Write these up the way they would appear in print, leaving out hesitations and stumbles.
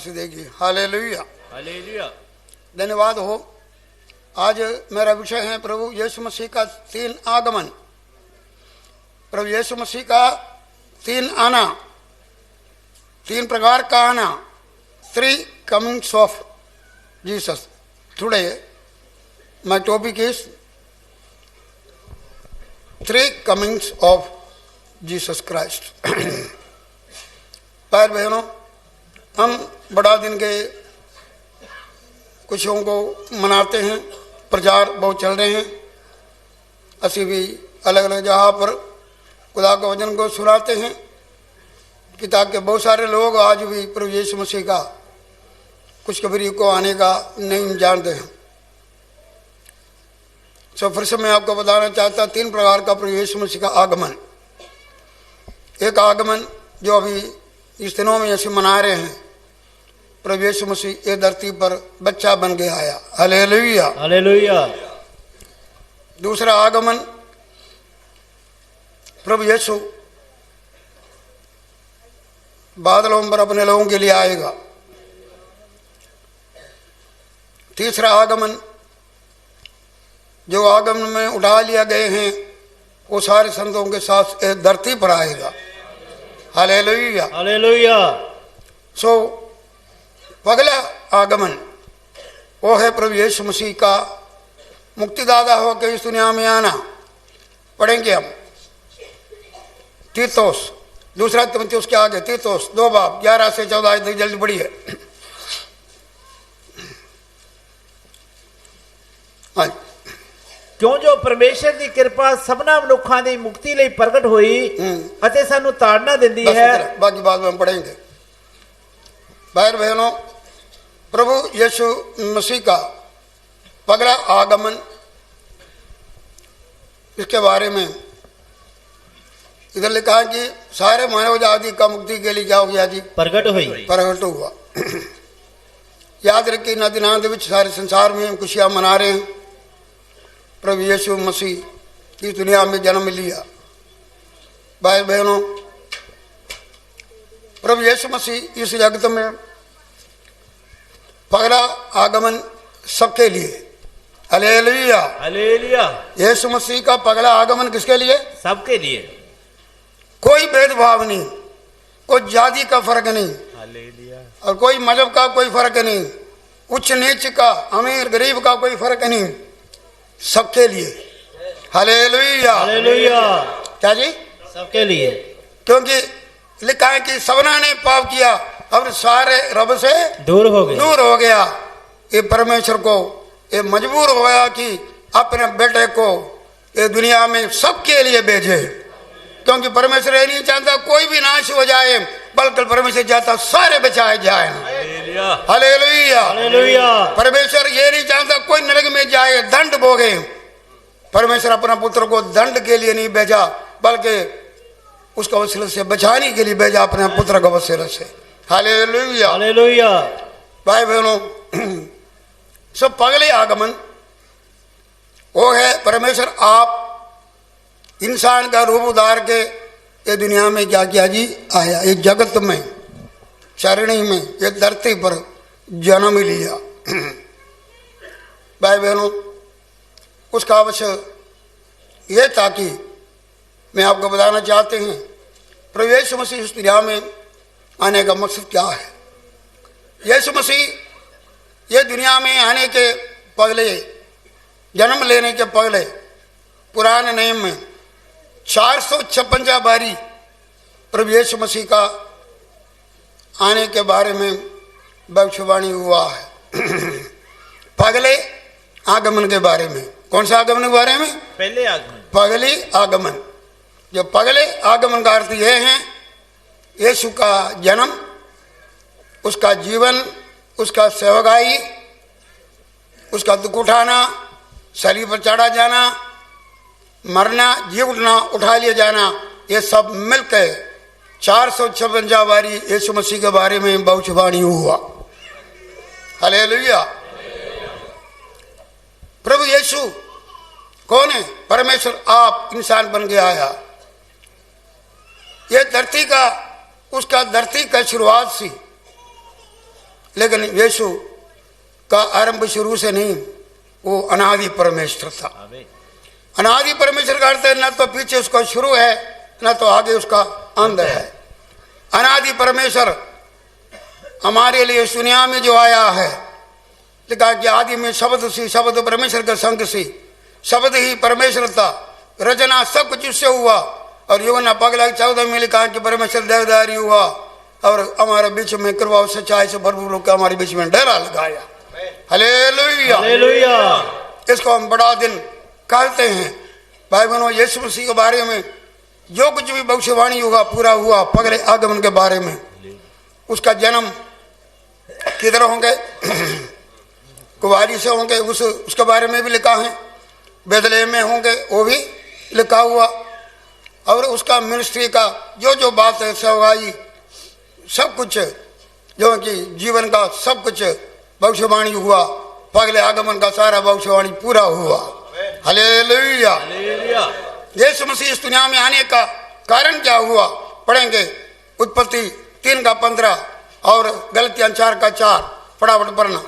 आशीष देगी। Hallelujah hallelujah. धन्यवाद हो। आज मेरा विषय है प्रभु यीशु मसीह का 3 आगमन। प्रभु यीशु मसीह का 3 आना, 3 प्रकार का आना, 3 comings of Jesus. Today my topic is 3 comings of Jesus Christ. भाई बहनों, हम बड़ा दिन के खुशियों को मनाते हैं, प्रचार बहुत चल रहे हैं। असी भी अलग अलग जगह पर खुदा के वचन को सुनाते हैं कि ताकि बहुत सारे लोग आज भी प्रभु यीशु मसीह का खुशखबरी को आने का नहीं जानते हैं। सो फिर से मैं आपको बताना चाहता 3 प्रकार का प्रभु यीशु मसीह का आगमन। एक आगमन जो अभी इस दिनों में ऐसे मना रहे हैं, प्रभु यीशु मसीह ये धरती पर बच्चा बन के आया। Hallelujah hallelujah. दूसरा आगमन, प्रभु यीशु बादलों पर अपने लोगों के लिए आएगा। तीसरा आगमन, जो आगमन में उठा लिया गए हैं वो सारे संतों के साथ एक धरती पर आएगा। Hallelujah hallelujah. सो पगला आगमन वो है प्रभु यीशु मसीह का मुक्तिदाता होकर इस दुनिया में आना। पढ़ेंगे हम तीतोस, दूसरा तीमुथियुस के आगे तीतोस 2 बाब 11 से 14 तक जल्दी पढ़िए। हाँ, क्यों जो परमेश्वर की कृपा सबना मनुखा की मुक्ति ਲਈ प्रगट हुई ਅਤੇ ਸਾਨੂੰ ਤਾੜਨਾ ਦਿੰਦੀ है। बाकी बाद में हम पढ़ेंगे। भाई बहनों, प्रभु यीशु मसीह का पगला आगमन, इसके बारे में इधर लिखा है कि सारे मानव जाति का मुक्ति के लिए क्या हो गया जी? प्रगट हुई, प्रगट हुआ। याद रखिए, नदी नाद विच सारे संसार में हम खुशियां मना रहे हैं। प्रभु यीशु मसीह इस दुनिया में जन्म लिया। भाई बहनों, प्रभु यीशु मसीह इस जगत में पगला आगमन सबके लिए। Hallelujah hallelujah. यीशु मसीह का पगला आगमन किसके लिए? सबके लिए। कोई भेदभाव नहीं, कोई जाति का फर्क नहीं, हालेलुया, और कोई मजहब का कोई फर्क नहीं, उच्च नीच का, अमीर गरीब का कोई फर्क नहीं, सबके लिए। Hallelujah hallelujah. क्या जी? सबके लिए। क्योंकि लिखा है कि सबना ने पाप किया और सारे रब से दूर हो गया। ये परमेश्वर को ये मजबूर हो गया कि अपने बेटे को ये दुनिया में सबके लिए भेजे, क्योंकि परमेश्वर ये नहीं चाहता कोई भी नाश हो जाए, बल्कि परमेश्वर चाहता सारे बचाए जाए। Hallelujah hallelujah. परमेश्वर ये नहीं चाहता कोई नरक में जाए, दंड भोगे। परमेश्वर अपना पुत्र को दंड के लिए नहीं भेजा, बल्कि उसका वसीले से बचाने के लिए भेजा, अपने पुत्र का वसीले से। Hallelujah hallelujah. भाई बहनों, सब पगले आगमन वो है परमेश्वर आप इंसान का रूप उतार के ये दुनिया में क्या किया जी? आया। इस जगत में, चरणी में, ये धरती पर जन्म लिया। भाई बहनों, उसका अवश्य ये ताकि मैं आपको बताना चाहते हैं प्रभु यीशु मसीह इस दुनिया में आने का मकसद क्या है। यीशु मसीह ये दुनिया में आने के पहले, जन्म लेने के पहले पुराने नियम में 456 बारी प्रभु यीशु मसीह का आने के बारे में भविष्यवाणी हुआ है। पगले आगमन के बारे में। कौन सा आगमन के बारे में? पहले आगमन, पगले आगमन। जो पगले आगमन का अर्थ यह है यीशु का जन्म, उसका जीवन, उसका सेवकाई, उसका दुख उठाना, शरीर पर चढ़ा जाना, मरना, जी उठना, उठा लिया जाना, ये सब मिलकर 456 बारी यीशु मसीह के बारे में भविष्यवाणी हुआ। हालेलुया। प्रभु यीशु कौन है? परमेश्वर आप इंसान बन के आया। ये धरती का, उसका धरती का शुरुआत सी लेकिन यीशु का आरंभ शुरू से नहीं, वो अनादि परमेश्वर था। अनादि परमेश्वर का अर्थ है न तो पीछे उसका शुरू है न तो आगे उसका अंत है। अनादि परमेश्वर हमारे लिए इस दुनिया में जो आया है, लिखा कि आदि में शब्द सी, शब्द परमेश्वर के संग सी, शब्द ही परमेश्वर था, रचना सब कुछ उससे हुआ। और यूहन्ना पगला 14 में लिखा कि परमेश्वर देवदारी हुआ और हमारे बीच में कृपा और सच्चाई से भरपूर होकर हमारे बीच में डेरा लगाया। Hallelujah, hallelujah. इसको हम बड़ा दिन कहते हैं। भाई बहनों, यीशु मसीह के बारे में जो कुछ भी भविष्यवाणी होगा पूरा हुआ। पगले आगमन के बारे में, उसका जन्म किधर होंगे, कुवारी से होंगे, उसके बारे में भी लिखा है। बेथलेहम में होंगे, वो भी लिखा हुआ। और उसका मिनिस्ट्री का जो जो बात है, सगाई, सब कुछ जो कि जीवन का सब कुछ भविष्यवाणी हुआ। पगले आगमन का सारा भविष्यवाणी पूरा हुआ। Hallelujah, hallelujah. यीशु मसीह इस दुनिया में आने का कारण क्या हुआ, पढ़ेंगे। उत्पत्ति 3:15 और गलतियां 4:4। फटाफट पढ़ना।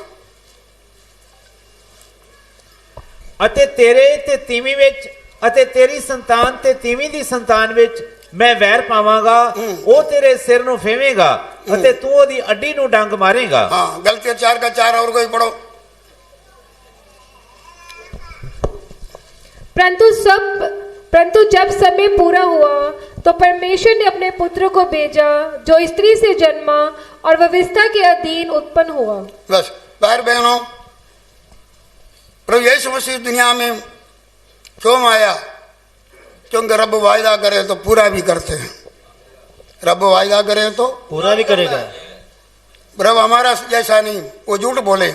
ਅਤੇ ਤੇਰੇ ਤੇ ਤੀਵੀਂ ਵਿੱਚ ਅਤੇ ਤੇਰੀ ਸੰਤਾਨ ਤੇ ਤੀਵੀਂ ਦੀ ਸੰਤਾਨ ਵਿੱਚ ਮੈਂ ਵੈਰ ਪਾਵਾਂਗਾ। ਉਹ ਤੇਰੇ ਸਿਰ ਨੂੰ ਫੇਵੇਂਗਾ ਅਤੇ ਤੂੰ ਉਹਦੀ ਅੱਡੀ ਨੂੰ ਡੰਗ ਮਾਰੇਗਾ। हाँ, गलतियां 4:4 और कोई पढ़ो। परंतु जब समय पूरा हुआ तो परमेश्वर ने अपने पुत्र को भेजा जो स्त्री से जन्मा और व्यवस्था के अधीन उत्पन्न हुआ। बस भाई बहनों, प्रभु यीशु मसीह दुनिया में क्यों आया? क्योंकि रब वायदा करे तो पूरा भी करते हैं। रब वायदा करे तो पूरा भी करेगा। रब हमारा जैसा नहीं, वो झूठ बोले,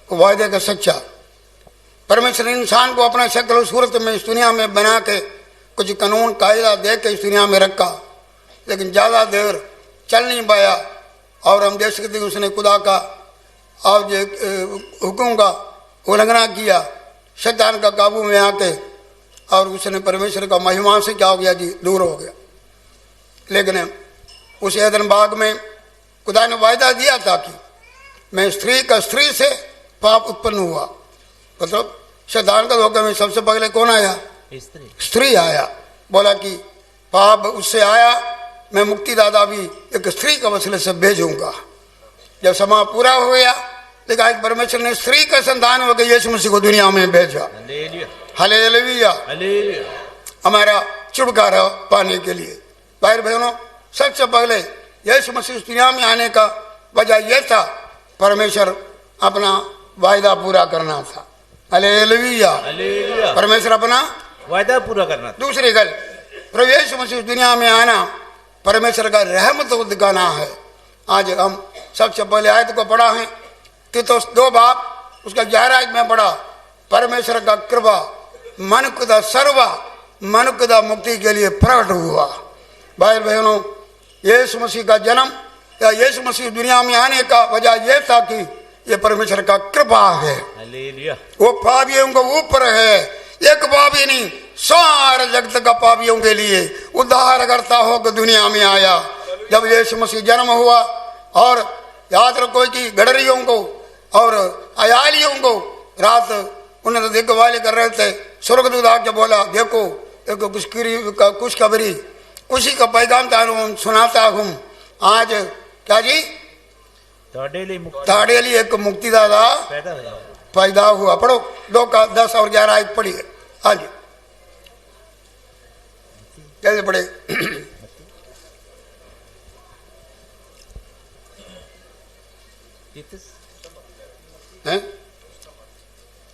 वो वायदे का सच्चा। परमेश्वर ने इंसान को अपना शक्ल सूरत में इस दुनिया में बना के कुछ कानून कायदा दे के इस दुनिया में रखा, लेकिन ज़्यादा देर चल नहीं पाया। और हम देख सकते हैं उसने खुदा का और हुक्म का उल्लंघना किया, शैतान का काबू में आके, और उसने परमेश्वर का महिमा से क्या हो गया जी, दूर हो गया। लेकिन उस एदन बाग में खुदा ने वायदा दिया था कि मैं स्त्री से पाप उत्पन्न हुआ। मतलब शैतान का धोखे में सबसे पहले कौन आया? स्त्री आया। बोला कि पाप उससे आया, मैं मुक्तिदाता भी एक स्त्री के वसीले से भेजूंगा। जब समय पूरा हो गया, लेकिन परमेश्वर ने स्त्री का संतान होकर यीशु मसीह को दुनिया में भेजा। Hallelujah, hallelujah. हमारा छुटकारा पाने के लिए। भाई बहनों, सबसे पहले यीशु मसीह दुनिया में आने का वजह यह था, परमेश्वर अपना वायदा पूरा करना था। Hallelujah, hallelujah. परमेश्वर अपना वायदा पूरा करना। दूसरी गल, प्रभु यीशु मसीह दुनिया में आना परमेश्वर का रहमत को दिखाना है। आज हम सबसे पहले आयत को पढ़ा है, तीतुस 2 उसका 11 में पढ़ा। परमेश्वर का कृपा मनुष्य का सर्वा मनुष्य का मुक्ति के लिए प्रकट हुआ। भाई बहनों, यीशु मसीह का जन्म या यीशु मसीह दुनिया में आने का वजह यह था कि ये परमेश्वर का कृपा है। वो पापियों को ऊपर है, एक पापी नहीं, सारे जगत का पापियों के लिए उद्धार करता होकर दुनिया में आया। जब यीशु मसीह जन्म हुआ, और याद रखो कि गडरियों को और अयालियों को रात उन्हें देखभाल कर रहे थे। स्वर्गदूत आके बोला, देखो एक खुशखबरी, खुशी का पैगाम सुनाता हूँ। आज क्या जी, ताड़े लिए एक मुक्तिदाता पैदा हुआ। पढ़ो 2:10 और 11 पढ़िए। हाँ जी, कैसे पढ़े?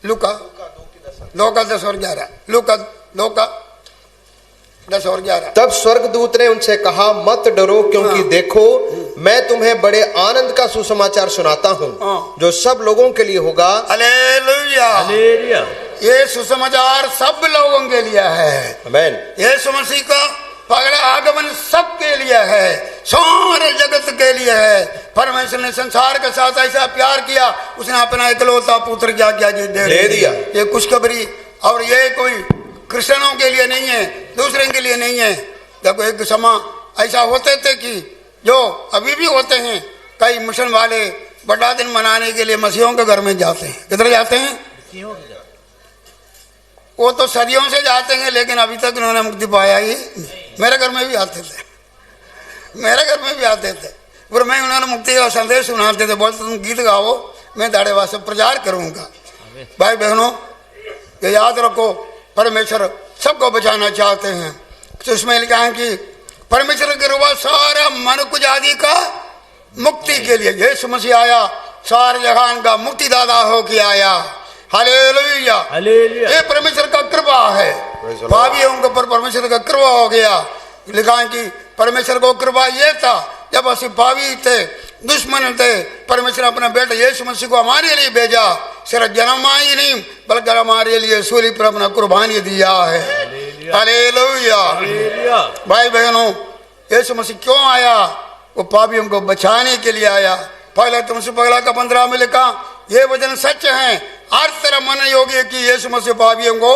लूका 2:10 और 11। लूका 2:10 और 11। तब स्वर्गदूत ने उनसे कहा, मत डरो, क्योंकि देखो मैं तुम्हें बड़े आनंद का सुसमाचार सुनाता हूँ, जो सब लोगों के लिए होगा। Hallelujah, hallelujah. ये सुसमाचार सब लोगों के लिए है। आमीन। यीशु मसीह का पगला आगमन सबके लिए है, सारे जगत के लिए है। परमेश्वर ने संसार के साथ ऐसा प्यार किया, उसने अपना इकलौता पुत्र क्या किया जी, दे दिया। ये खुशखबरी, और ये कोई क्रिश्चियनों के लिए नहीं है, दूसरे के लिए नहीं है। देखो एक समय ऐसा होते थे कि जो अभी भी होते हैं, कई मिशन वाले बड़ा दिन मनाने के लिए मसीहों के घर में जाते हैं। किधर जाते हैं? वो तो सदियों से जाते हैं, लेकिन अभी तक उन्होंने मुक्ति पाया ही नहीं। मेरे घर में भी आते थे, मेरे घर में भी आते थे, पर मैं उन्होंने मुक्ति का संदेश सुनाते थे, बोलते तुम गीत गाओ, मैं दाढ़े वास्ते प्रचार करूंगा। भाई बहनों, ये याद रखो, परमेश्वर सबको बचाना चाहते हैं। तो इसमें लिखा है कि परमेश्वर के रूप सारा मनुष्य जाति का मुक्ति के लिए यीशु मसीह आया, सारे जहान का मुक्तिदाता होके आया। Hallelujah, hallelujah. ये परमेश्वर का कृपा है, पापियों के ऊपर परमेश्वर का कृपा हो गया। लिखा है कि परमेश्वर को कृपा ये था, जब असि पापी थे, दुश्मन थे, परमेश्वर अपने बेटे यीशु मसीह को हमारे लिए भेजा। सिर्फ जन्म ही नहीं, बल्कि हमारे लिए सूली पर अपना कुर्बानी दिया है। हालेलुया। भाई बहनों, यीशु मसीह क्यों आया? वो पापियों को बचाने के लिए आया। पहला तुमसे पहला का 15 में लिखा, ये वचन सच है, हर तरह मन योग्य है कि यीशु मसीह पापियों को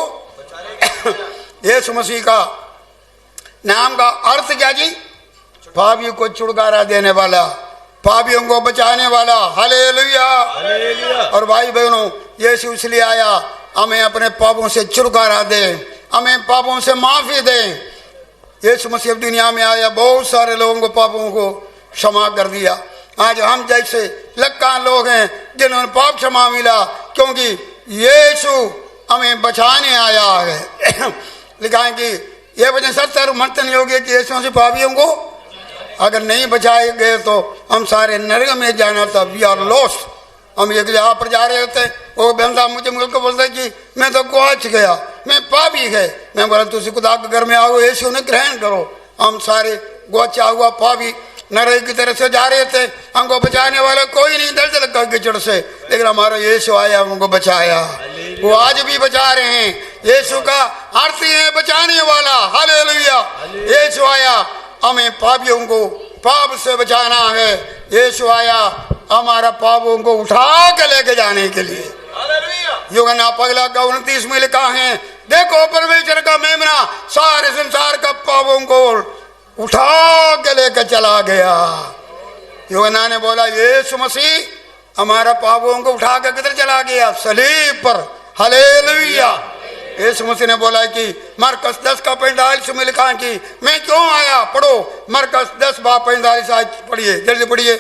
यीशु मसीह का नाम का अर्थ क्या जी? पापियों को छुटकारा देने वाला, पापियों को बचाने वाला। हालेलुया। और भाई बहनों, यीशु इसलिए आया, हमें अपने पापों से छुटकारा दे, हमें पापों से माफी दे। यीशु मसीह दुनिया में आया, बहुत सारे लोगों को पापों को क्षमा कर दिया। आज हम जैसे लाखों लोग हैं जिन्होंने पाप क्षमा मिला, क्योंकि यीशु हमें बचाने आया है। लिखा है कि यह वचन सत्य और मंथन योग्य कि यीशु मसीह पापियों को अगर नहीं बचाए गए तो हम सारे नरक में जाना था। We are lost. हम एक जगह पर जा रहे होते, वो बंदा मुझे मुझको बोलता कि मैं तो गुआच गया, मैं पापी है। मैं बोला तुझे खुदा के घर में आओ, यीशु ने ग्रहण करो। हम सारे गुआचा हुआ पापी नरक की तरह से जा रहे थे, हमको बचाने वाला कोई नहीं, दर्द लगा कीचड़ से, लेकिन हमारा यीशु आया, हमको बचाया। वो आज भी बचा रहे हैं। यीशु का अर्थ है बचाने वाला। हालेलुया। यीशु आया, हमें पापियों को पाप से बचाना है। यीशु आया हमारा पापों को उठा के लेके जाने के लिए। यूहन्ना पगला का 29 में लिखा है, देखो परमेश्वर का मेमना सारे संसार का पापों को उठा के लेकर चला गया। यूहन्ना ने बोला यीशु मसीह हमारा पापों को उठा के किधर चला गया? सलीब पर। हालेलुया। यीशु मसीह ने बोला कि मरकस 10 का 45 में लिखा है कि मैं क्यों आया, पढ़ो मरकस 10 बाब 45 आज पढ़िए, जल्दी पढ़िए।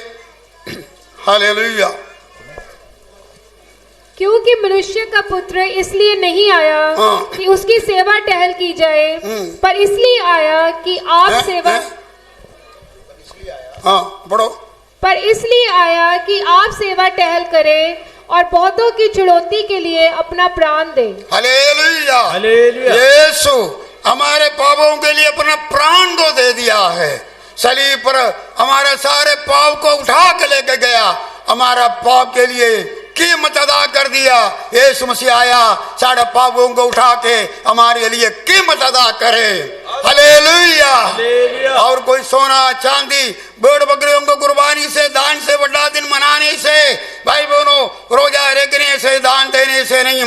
हालेलुया। क्योंकि मनुष्य का पुत्र इसलिए नहीं आया कि उसकी सेवा टहल की जाए, पर इसलिए आया कि आप सेवा पढ़ो। पर इसलिए आया कि आप सेवा टहल करें और बहुतों की छुड़ौती के लिए अपना प्राण दे। हालेलुया। हालेलुया। यीशु हमारे पापों के लिए अपना प्राण को दे दिया है। सलीब पर हमारे सारे पाप को उठा के लेके गया, हमारा पाप के लिए कीमत अदा कर दिया। यीशु मसीह आया सारे पापों को उठा के हमारे लिए कीमत अदा करे। हालेलुया। और कोई सोना चांदी भेड़ बकरियों को कुर्बानी से दान से बड़ा दिन मनाने से, भाई बहनों रोजा रखने से, दान देने से नहीं,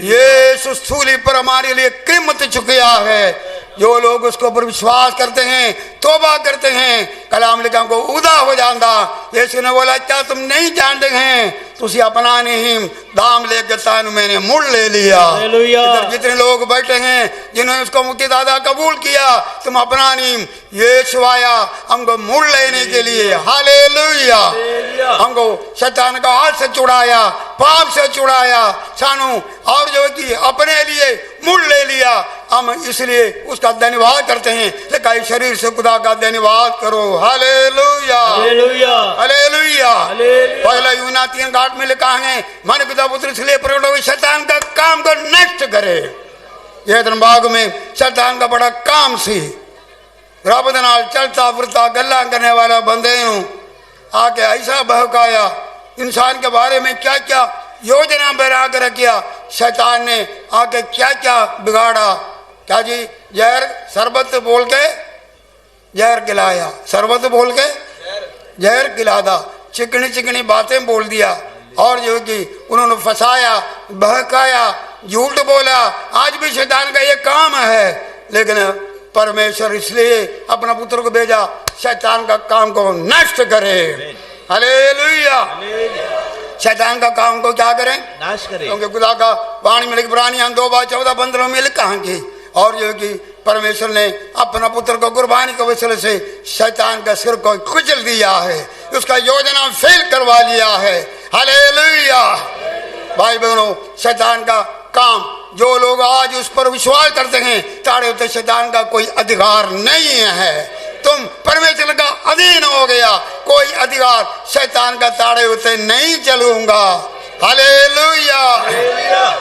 यीशु सूली पर हमारे लिए कीमत चुकिया है। जो लोग उसको पर विश्वास करते हैं, तौबा करते हैं, कलाम लिखा को उदा हो जाता। यीशु ने बोला क्या तुम नहीं जानते हैं, तुसी अपना नहीं दाम लेकर तान मैंने मुड़ ले लिया। इधर जितने लोग बैठे हैं जिन्होंने उसको मुक्तिदाता कबूल किया, तुम अपना नहीं, यीशु आया हमको मुड़ लेने के लिए। हालेलुया। हमको शैतान का हाथ से छुड़ाया, पाप से छुड़ाया, सानू और जो कि अपने लिए मुड़ ले लिया। हम इसलिए उसका धन्यवाद करते हैं। लेकिन शरीर से खुदा का धन्यवाद करो। हालेलुया। हालेलुया। पहला यूहन्ना 3:8 में लिखा है, मन पिता पुत्र इसलिए प्रकट हो शैतान का काम को नष्ट करे। यह बाग में शैतान का बड़ा काम सी, रब दे नाल चलता फिरता गल्ला करने वाला बंदे आके ऐसा बहकाया, इंसान के बारे में क्या क्या योजना बना कर रखिया। शैतान ने आके क्या क्या बिगाड़ा। क्या जी? जहर शरबत बोल के जहर खिलाया, शरबत बोल के जहर खिलादा, चिकनी चिकनी बातें बोल दिया, और जो कि उन्होंने फंसाया, बहकाया, झूठ बोला। आज भी शैतान का ये काम है, लेकिन परमेश्वर इसलिए अपना पुत्र को भेजा शैतान का काम को नष्ट करे। हालेलुया। शैतान का काम को क्या करें? नाश करे। क्योंकि खुदा का वाणी में पुरानी 2:14 में लिखा है कि और जो कि परमेश्वर ने अपना पुत्र को कुर्बानी के वसीले से शैतान का सिर को कुचल दिया है, उसका योजना फेल करवा लिया है। हालेलुया। भाई बहनों, शैतान का काम जो लोग आज उस पर विश्वास करते हैं, ताड़े होते शैतान का कोई अधिकार नहीं है। तुम परमेश्वर का अधीन हो गया, कोई अधिकार शैतान का ताड़े होते नहीं चलूंगा। हालेलुया।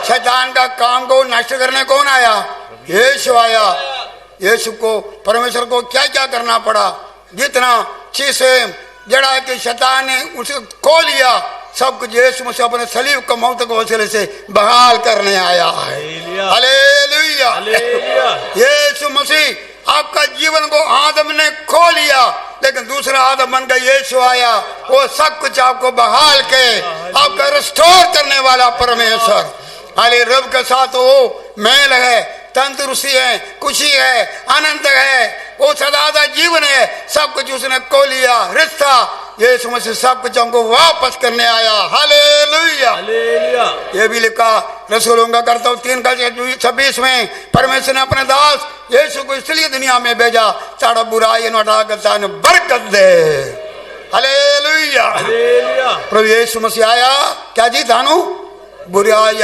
शैतान का काम को नष्ट करने कौन आया? यीशु आया। यीशु को, परमेश्वर को क्या क्या करना पड़ा? जितना चीजें जड़ा के शैतान ने उसे खो लिया, सब कुछ यीशु मसीह अपने सलीब का मौत के वसीले से बहाल करने आया है। हालेलुया। यीशु मसीह आपका जीवन को आदम ने खो लिया, लेकिन दूसरा आदम बन गया, यीशु आया, वो सब कुछ आपको बहाल के आपका रिस्टोर करने वाला परमेश्वर। हाले रब के साथ वो मेल है, तंदुरुस्ती है, खुशी है, आनंद है, वो सदा जीवन है, सब कुछ उसने खो लिया। रिश्ता यीशु मसीह सब कुछ हमको वापस करने आया। हालेलुया। ये भी लिखा रसूलों का कर्तव्य 3:26 में, परमेश्वर ने अपने दास यीशु को इसलिए दुनिया में भेजा ताड़ा बुराई हटा बरकत दे। हालेलुया। प्रभु यीशु मसीह आया क्या जी? थानू बुराई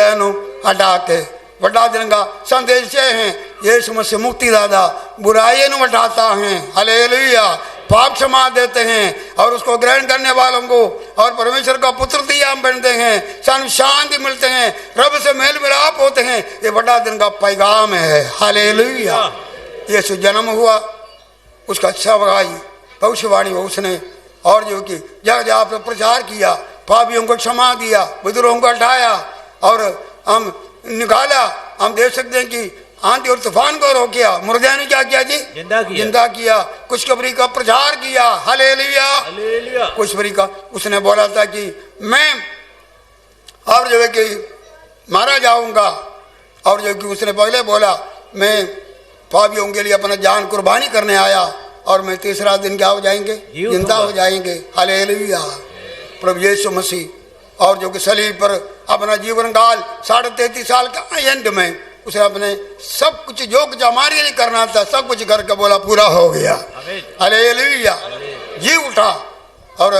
हटा के वड्डा दिन का संदेश है। यीशु मसीह मुक्तिदाता बुराई हटाता है। हालेलुया। पाप क्षमा देते हैं और उसको ग्रहण करने वालों को और परमेश्वर का पुत्र दिया बनते हैं, सन शांति मिलते हैं, रब से मेल मिलाप होते हैं। ये बड़ा दिन का पैगाम है। हालेलुया। यीशु जन्म हुआ, उसका सगाई भविष्यवाणी उसने और जो कि जगह जगह पर प्रचार किया, पापियों को क्षमा दिया, बुजुर्गों को हटाया और हम निकाला। हम देख सकते हैं कि आंधी और तूफान को रोकिया, मुर्दे ने क्या किया जी? जिंदा किया। खुशखबरी का प्रचार किया। हालेलुया। खुशखबरी का उसने बोला था कि मैं और जो है कि मारा जाऊंगा, और जो कि उसने पहले बोला मैं पापियों के लिए अपना जान कुर्बानी करने आया और मैं तीसरा दिन क्या हो जाएंगे? जिंदा हो जाएंगे। हालेलुया। प्रभु यीशु मसीह और जो कि सलीब पर अपना जीवन काल 33.5 साल का एंड में उसने अपने सब कुछ जो कुछ हमारे लिए करना था सब कुछ करके बोला पूरा हो गया। हालेलुया। जी उठा और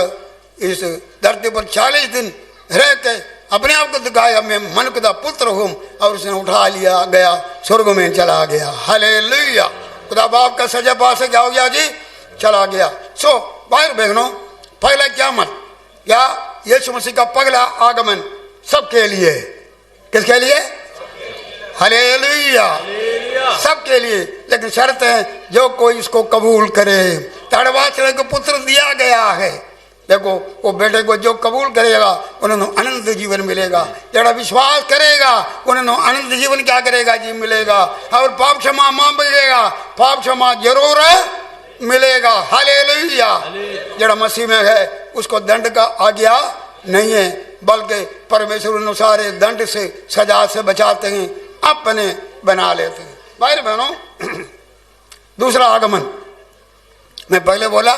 इस धरती पर 40 दिन रह के अपने आप को दिखाया मैं मनुष्य का पुत्र हूँ, और उसने उठा लिया गया, स्वर्ग में चला गया। हालेलुया। खुदा बाप का सजा पास क्या हो गया जी? चला गया। सो भाई बहनों, पहला क्या मत या यीशु मसीह का पगला आगमन सबके लिए। किसके लिए? हालेलुया। सबके लिए, लेकिन शर्त है जो कोई इसको कबूल करे। ताड़वाचने को पुत्र दिया गया है। देखो वो बेटे को जो कबूल करेगा उन्होंने अनंत जीवन मिलेगा, जरा विश्वास करेगा उन्होंने अनंत जीवन क्या करेगा जी? मिलेगा। और पाप क्षमा मांगेगा, पाप क्षमा जरूर मिलेगा। हालेलुया। जरा मसीह में है उसको दंड का आज्ञा नहीं है, बल्कि परमेश्वर अनुसार दंड से सजा से बचाते हैं, अपने बना लेते हैं। भाई बहनों, दूसरा आगमन मैं पहले बोला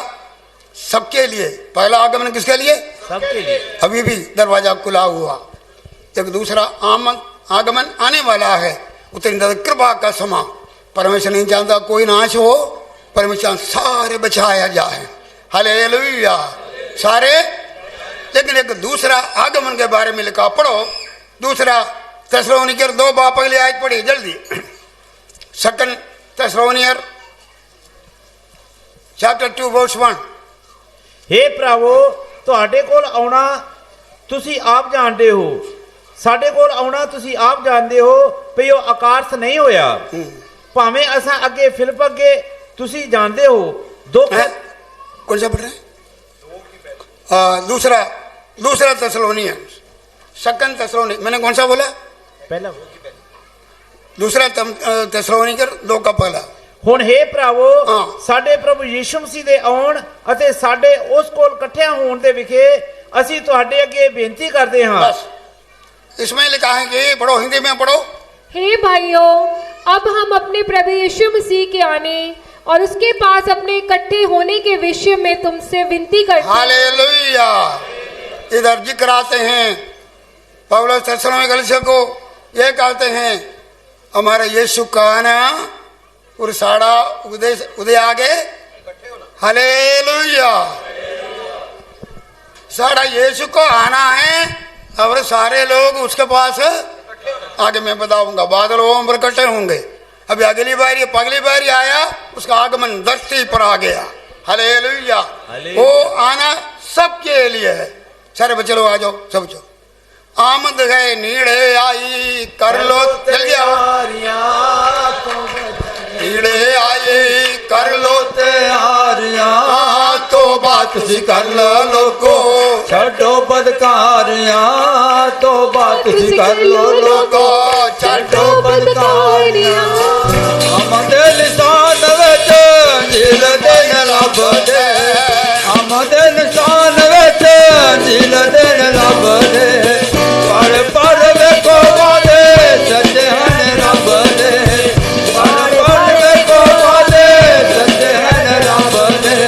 सबके लिए। पहला आगमन किसके लिए? सबके लिए। अभी भी दरवाजा खुला हुआ। एक दूसरा आगमन आने वाला है, उतनी कृपा का समा। परमेश्वर नहीं चाहता कोई नाश हो, परमेश्वर सारे बचाया जाए। हालेलुया। सारे। लेकिन एक दूसरा आगमन के बारे में लिखा, पढ़ो दूसरा थिस्सलुनीकर 2 पहले आयत पढ़ी जल्दी। 2 थिस्सलुनीकर चैप्टर 2 वर्स 1। हे भरावो, ਤੁਹਾਡੇ ਕੋਲ ਆਉਣਾ ਤੁਸੀਂ ਆਪ ਜਾਣਦੇ ਹੋ, ਸਾਡੇ ਕੋਲ ਆਉਣਾ ਤੁਸੀਂ ਆਪ ਜਾਣਦੇ ਹੋ ਵੀ ਉਹ ਆਕਾਸ਼ ਨਹੀਂ ਹੋਇਆ, ਭਾਵੇਂ ਅਸਾਂ ਅੱਗੇ ਫਿਲਪ ਅੱਗੇ ਤੁਸੀਂ ਜਾਣਦੇ ਹੋ ਦੁੱਖ। कौन सा पढ़ रहे हैं? दूसरा थिस्सलुनीकर 2 थिस्सलुनीकर मैंने कौन सा बोला? ਪਹਿਲਾ। दूसरा थिस्सलुनीकर 2 का पहला। ਹੁਣ हे ਭਰਾਵੋ, ਸਾਡੇ ਪ੍ਰਭੂ ਯੀਸ਼ੂ ਮਸੀਹ ਦੇ ਆਉਣ ਅਤੇ ਸਾਡੇ ਉਸ ਕੋਲ ਇਕੱਠਿਆਂ ਹੋਣ ਦੇ ਵਿਖੇ ਅਸੀਂ ਤੁਹਾਡੇ ਅੱਗੇ ਬੇਨਤੀ ਕਰਦੇ ਹਾਂ। बस इसमें लिखा है कि पढ़ो, हिंदी में पढ़ो। हे भाइयों, अब हम अपने प्रभु यीशु मसीह के आने और उसके पास अपने इकट्ठे होने के विषय में तुमसे विनती करते हैं। हालेलुया। इधर जिक्र आते हैं पौलुस थेसलोनिके कलीसिया को ये कहते हैं हमारा यीशु का आना और साड़ा उदय आगे। हालेलुया। साड़ा यीशु को आना है और सारे लोग उसके पास आगे मैं बताऊंगा बादलों पर इकट्ठे होंगे। अभी अगली बारी आया उसका आगमन धरती पर आ गया। हालेलुया। वो आना सबके लिए है। सारे बच्चे लोग आ जाओ सब जो आमद है नीड़े आई कर लो तैयारियां नीड़े आई कर लो तैयारियां तो बात सी कर लो लोगो छो बदकारियां तो बात कर लो लोगो छो बदकारियां आमदे निशान विच जिल दिन लब दे आमदे निशान विच जिल दिन लब दे पर वेखो वादे सच्चे हन रब दे पर वेखो वादे सच्चे हन रब दे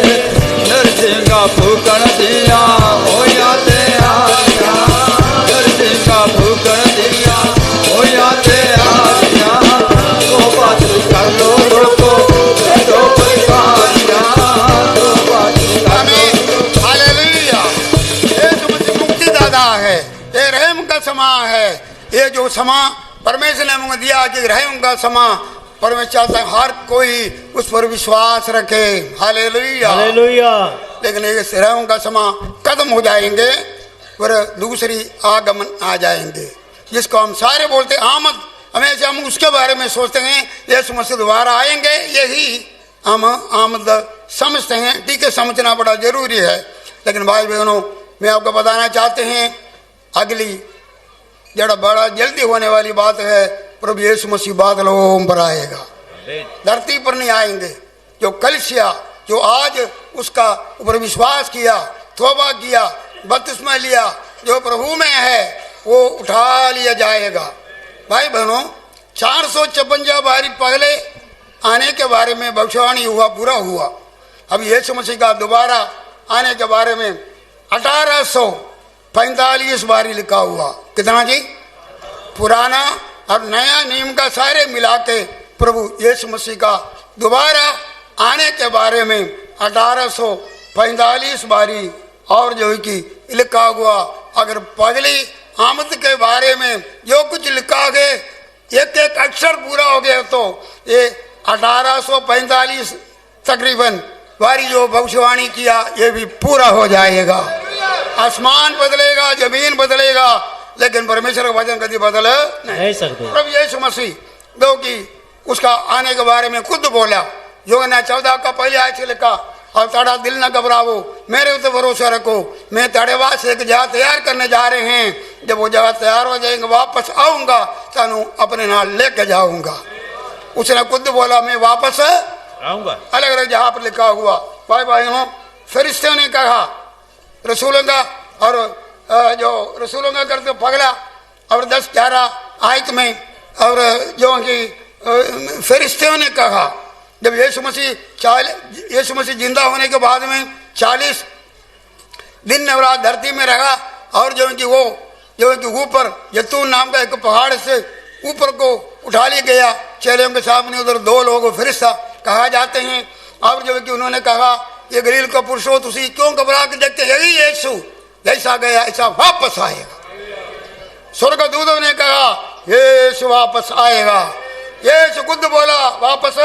नरसिंगा फूकण दिया होया ते आया नरसिंगा फूकण दिया होया ते आया तो बात कर लो लोगो तो बदकारियां तो बात कर लो। हालेलुया। ये जो मुझे मुक्ति दाता है ये रहम का समा है। ये जो समा परमेश्वर ने मुझे दिया कि रहम का समा परमेश्वर चाहता है हर कोई उस पर विश्वास रखे। हालेलुया। हालेलुया। लेकिन ये रहम का समा खत्म हो जाएंगे और दूसरी आगमन आ जाएंगे जिसको हम सारे बोलते आमद। हमेशा हम उसके बारे में सोचते हैं यीशु मसीह दोबारा आएंगे यही हम आमद समझते हैं। ठीक है समझना बड़ा जरूरी है। लेकिन भाई बहनों मैं आपको बताना चाहते हैं अगली जड़ा बड़ा जल्दी होने वाली बात है प्रभु यीशु मसीह बादलों पर आएगा। धरती पर नहीं आएंगे। जो कलीसिया जो आज उसका ऊपर विश्वास किया तौबा किया बपतिस्मा लिया जो प्रभु में है वो उठा लिया जाएगा। भाई बहनों 456 बारी पहले आने के बारे में भविष्यवाणी हुआ पूरा हुआ। अब यीशु मसीह का दोबारा आने के बारे में 1845 बारी लिखा हुआ। कितना जी? पुराना और नया नियम का सारे मिला के प्रभु यीशु मसीह का दोबारा आने के बारे में 1845 बारी और जो है कि लिखा हुआ। अगर पगली आमद के बारे में जो कुछ लिखा गया एक एक अक्षर पूरा हो गया तो ये 1845 तकरीबन बारी जो भविष्यवाणी किया ये भी पूरा हो जाएगा। आसमान बदलेगा जमीन बदलेगा लेकिन परमेश्वर का वचन कभी बदल नहीं सकते। प्रभु यीशु मसीह जो कि उसका आने के बारे में खुद बोला यूहन्ना 14 का पहले आयत से लिखा और ताड़ा दिल न घबराओ मेरे ऊपर भरोसा रखो मैं ताड़े वास्ते एक जगह तैयार करने जा रहे हैं। जब वो जगह तैयार हो जाएंगे वापस आऊंगा तानू अपने नाल लेके जाऊंगा। उसने खुद बोला मैं वापस आऊंगा। अलग अलग जगह पर लिखा हुआ। भाई भाइयों फरिश्तों ने कहा रसूलों का और जो रसूलों का करते पगला और 10-11 आयत में और जो कि फरिश्तों ने कहा जब यीशु मसीह जिंदा होने के बाद में 40 दिन और रात धरती में रहा और जो कि वो जो कि ऊपर जैतून नाम का एक पहाड़ से ऊपर को उठा लिया गया। चेलों के सामने उधर 2 लोग फरिश्ता कहा जाते हैं और जो कि उन्होंने कहा ये गलील का पुरुष हो तुसी क्यों घबरा के देखते यही यीशु जैसा गया ऐसा वापस आएगा। स्वर्गदूतों ने कहा यीशु वापस आएगा। यीशु खुद बोला वापस।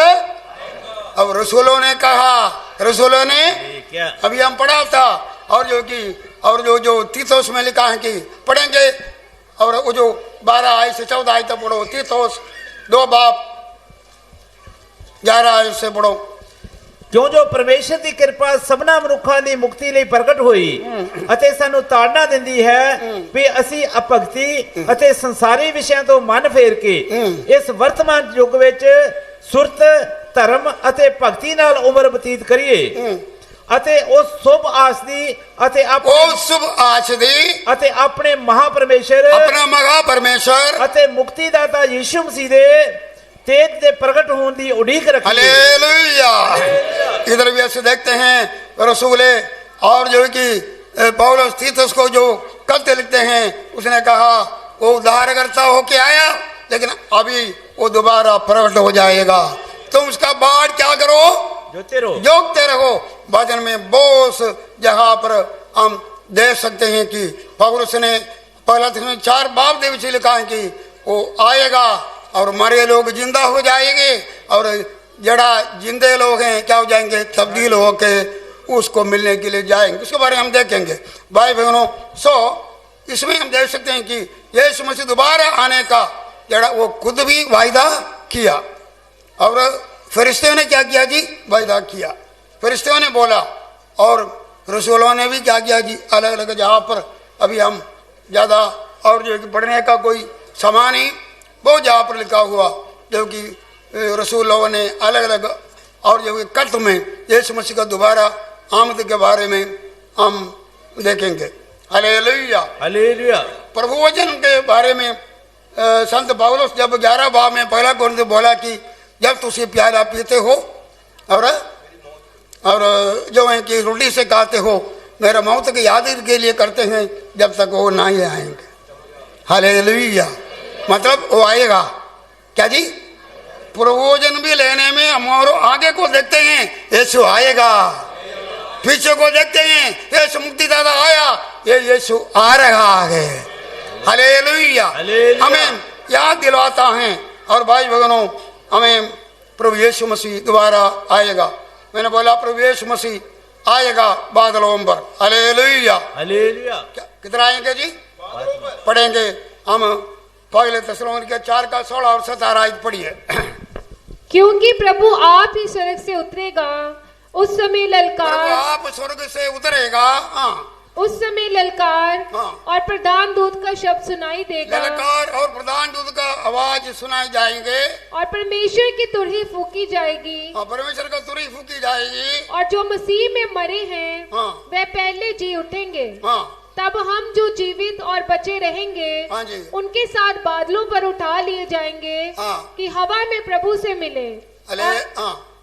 अब रसूलों ने कहा रसूलों ने अभी हम पढ़ा था और जो कि और जो तीतोस में लिखा है कि पढ़ेंगे और वो जो 12 आयत से 14 आयत तक पढ़ो। तीतोस 2 बाप 11 आयत से पढ़ो। क्यों जो परमेश्वर की कृपा सबना मनुखां ਦੀ ਮੁਕਤੀ ਲਈ ਪ੍ਰਗਟ ਹੋਈ ਅਤੇ ਸਾਨੂੰ ਤਾੜਨਾ ਦਿੰਦੀ ਹੈ ਵੀ ਅਸੀਂ ਅਭਗਤੀ ਅਤੇ ਸੰਸਾਰੀ ਵਿਸ਼ਿਆਂ ਤੋਂ ਮਨ ਫੇਰ ਕੇ ਇਸ ਵਰਤਮਾਨ ਯੁੱਗ ਵਿੱਚ ਸੁਰਤ ਧਰਮ ਅਤੇ ਭਗਤੀ ਨਾਲ ਉਮਰ ਬਤੀਤ ਕਰੀਏ ਅਤੇ ਉਸ ਸ਼ੁਭ ਆਸ ਦੀ ਅਤੇ ਆਪਣੇ ਮਹਾਪਰਮੇਸ਼ਰ ਆਪਣਾ ਮਹਾਪਰਮੇਸ਼ਰ ਅਤੇ ਮੁਕਤੀਦਾਤਾ ਯੀਸ਼ੂ ਮਸੀਹ ਦੇ तेज दे प्रकट होने की उड़ीक रखी। हालेलुया। इधर भी ऐसे देखते हैं रसूल और जो कि पौलुस तीतुस को जो खत लिखते हैं, उसने कहा वो उद्धारकर्ता होके आया, लेकिन अभी वो दोबारा प्रकट हो जाएगा, तुम उसका बाद क्या करो, जोगते रहो। वचन में बहुत जगह पर हम देख सकते हैं कि पौलुस ने पहला 4 बाब दे विच लिखा है कि वो आएगा और मरे लोग जिंदा हो जाएंगे और जड़ा जिंदे लोग हैं क्या हो जाएंगे, तब्दील होके उसको मिलने के लिए जाएंगे। उसके बारे में हम देखेंगे भाई बहनों। इसमें हम देख सकते हैं कि यीशु मसीह दोबारा आने का जड़ा वो खुद भी वायदा किया और फरिश्तों ने क्या किया जी, वायदा किया। फरिश्तों ने बोला और रसूलों ने भी क्या किया जी, अलग अलग जगह पर। अभी हम ज़्यादा और जो कि पढ़ने का कोई समान नहीं, बहुत जगह पर लिखा हुआ जो कि रसूलों ने अलग अलग और जो कि कत में यीशु मसीह का दोबारा आमद के बारे में हम देखेंगे। Hallelujah hallelujah. प्रभु वचन के बारे में संत पौलुस जब 11 बाब में पहला कोरिन्थियों बोला कि जब तुसी प्याला पीते हो और जो है कि रोटी से खाते हो, मेरा मौत की याद के लिए करते हैं जब तक वो ना ही आएंगे। हालेलुया। मतलब वो आएगा क्या जी, प्रयोजन भी लेने में हम और आगे को देखते हैं यीशु आएगा, पीछे को देखते हैं यीशु मुक्तिदाता आया, ये यीशु आ रहा है। हालेलुया। हमें याद दिलवाता है और भाई बहनों हमें प्रभु यीशु मसीह दोबारा आएगा। मैंने बोला प्रभु यीशु मसीह आएगा बादलों पर। Hallelujah hallelujah. कितना आएंगे जी, पढ़ेंगे हम पहले थिस्सलुनीके 4:16 और 17 पढ़िए। क्योंकि प्रभु आप ही स्वर्ग से उतरेगा, उस समय ललकार, आप स्वर्ग से उतरेगा, हाँ, उस समय ललकार हाँ, और प्रधान दूत का शब्द सुनाई देगा, ललकार और प्रधान दूत का आवाज सुनाई जाएंगे और परमेश्वर की तुरही फूकी जाएगी, और परमेश्वर का तुरही फूकी जाएगी, और जो मसीह में मरे हैं हाँ, वे पहले जी उठेंगे। हाँ, तब हम जो जीवित और बचे रहेंगे हाँ जी, उनके साथ बादलों पर उठा लिए जाएंगे हाँ, कि हवा में प्रभु से मिले,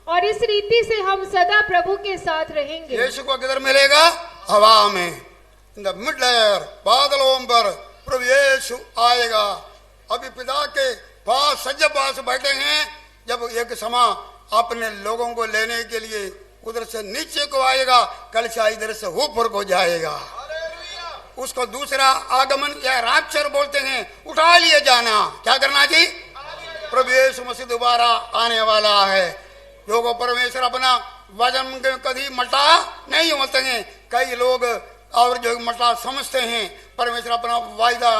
और इस रीति से हम सदा प्रभु के साथ रहेंगे। यीशु को किधर मिलेगा, हवा में, इन द मिड एयर, बादलों पर प्रभु यीशु आएगा। अभी पिता के पास सज्जन पास बैठे हैं, जब एक समय अपने लोगों को लेने के लिए उधर से नीचे को आएगा, कलिसिया इधर से ऊपर को जाएगा। उसको दूसरा आगमन या रैप्चर बोलते हैं, उठा लिए जाना। क्या करना जी, प्रभु यीशु मसीह दोबारा आने वाला है। जो को परमेश्वर अपना वचन कभी मटा नहीं होते हैं, कई लोग और जो मटा समझते हैं, परमेश्वर अपना वायदा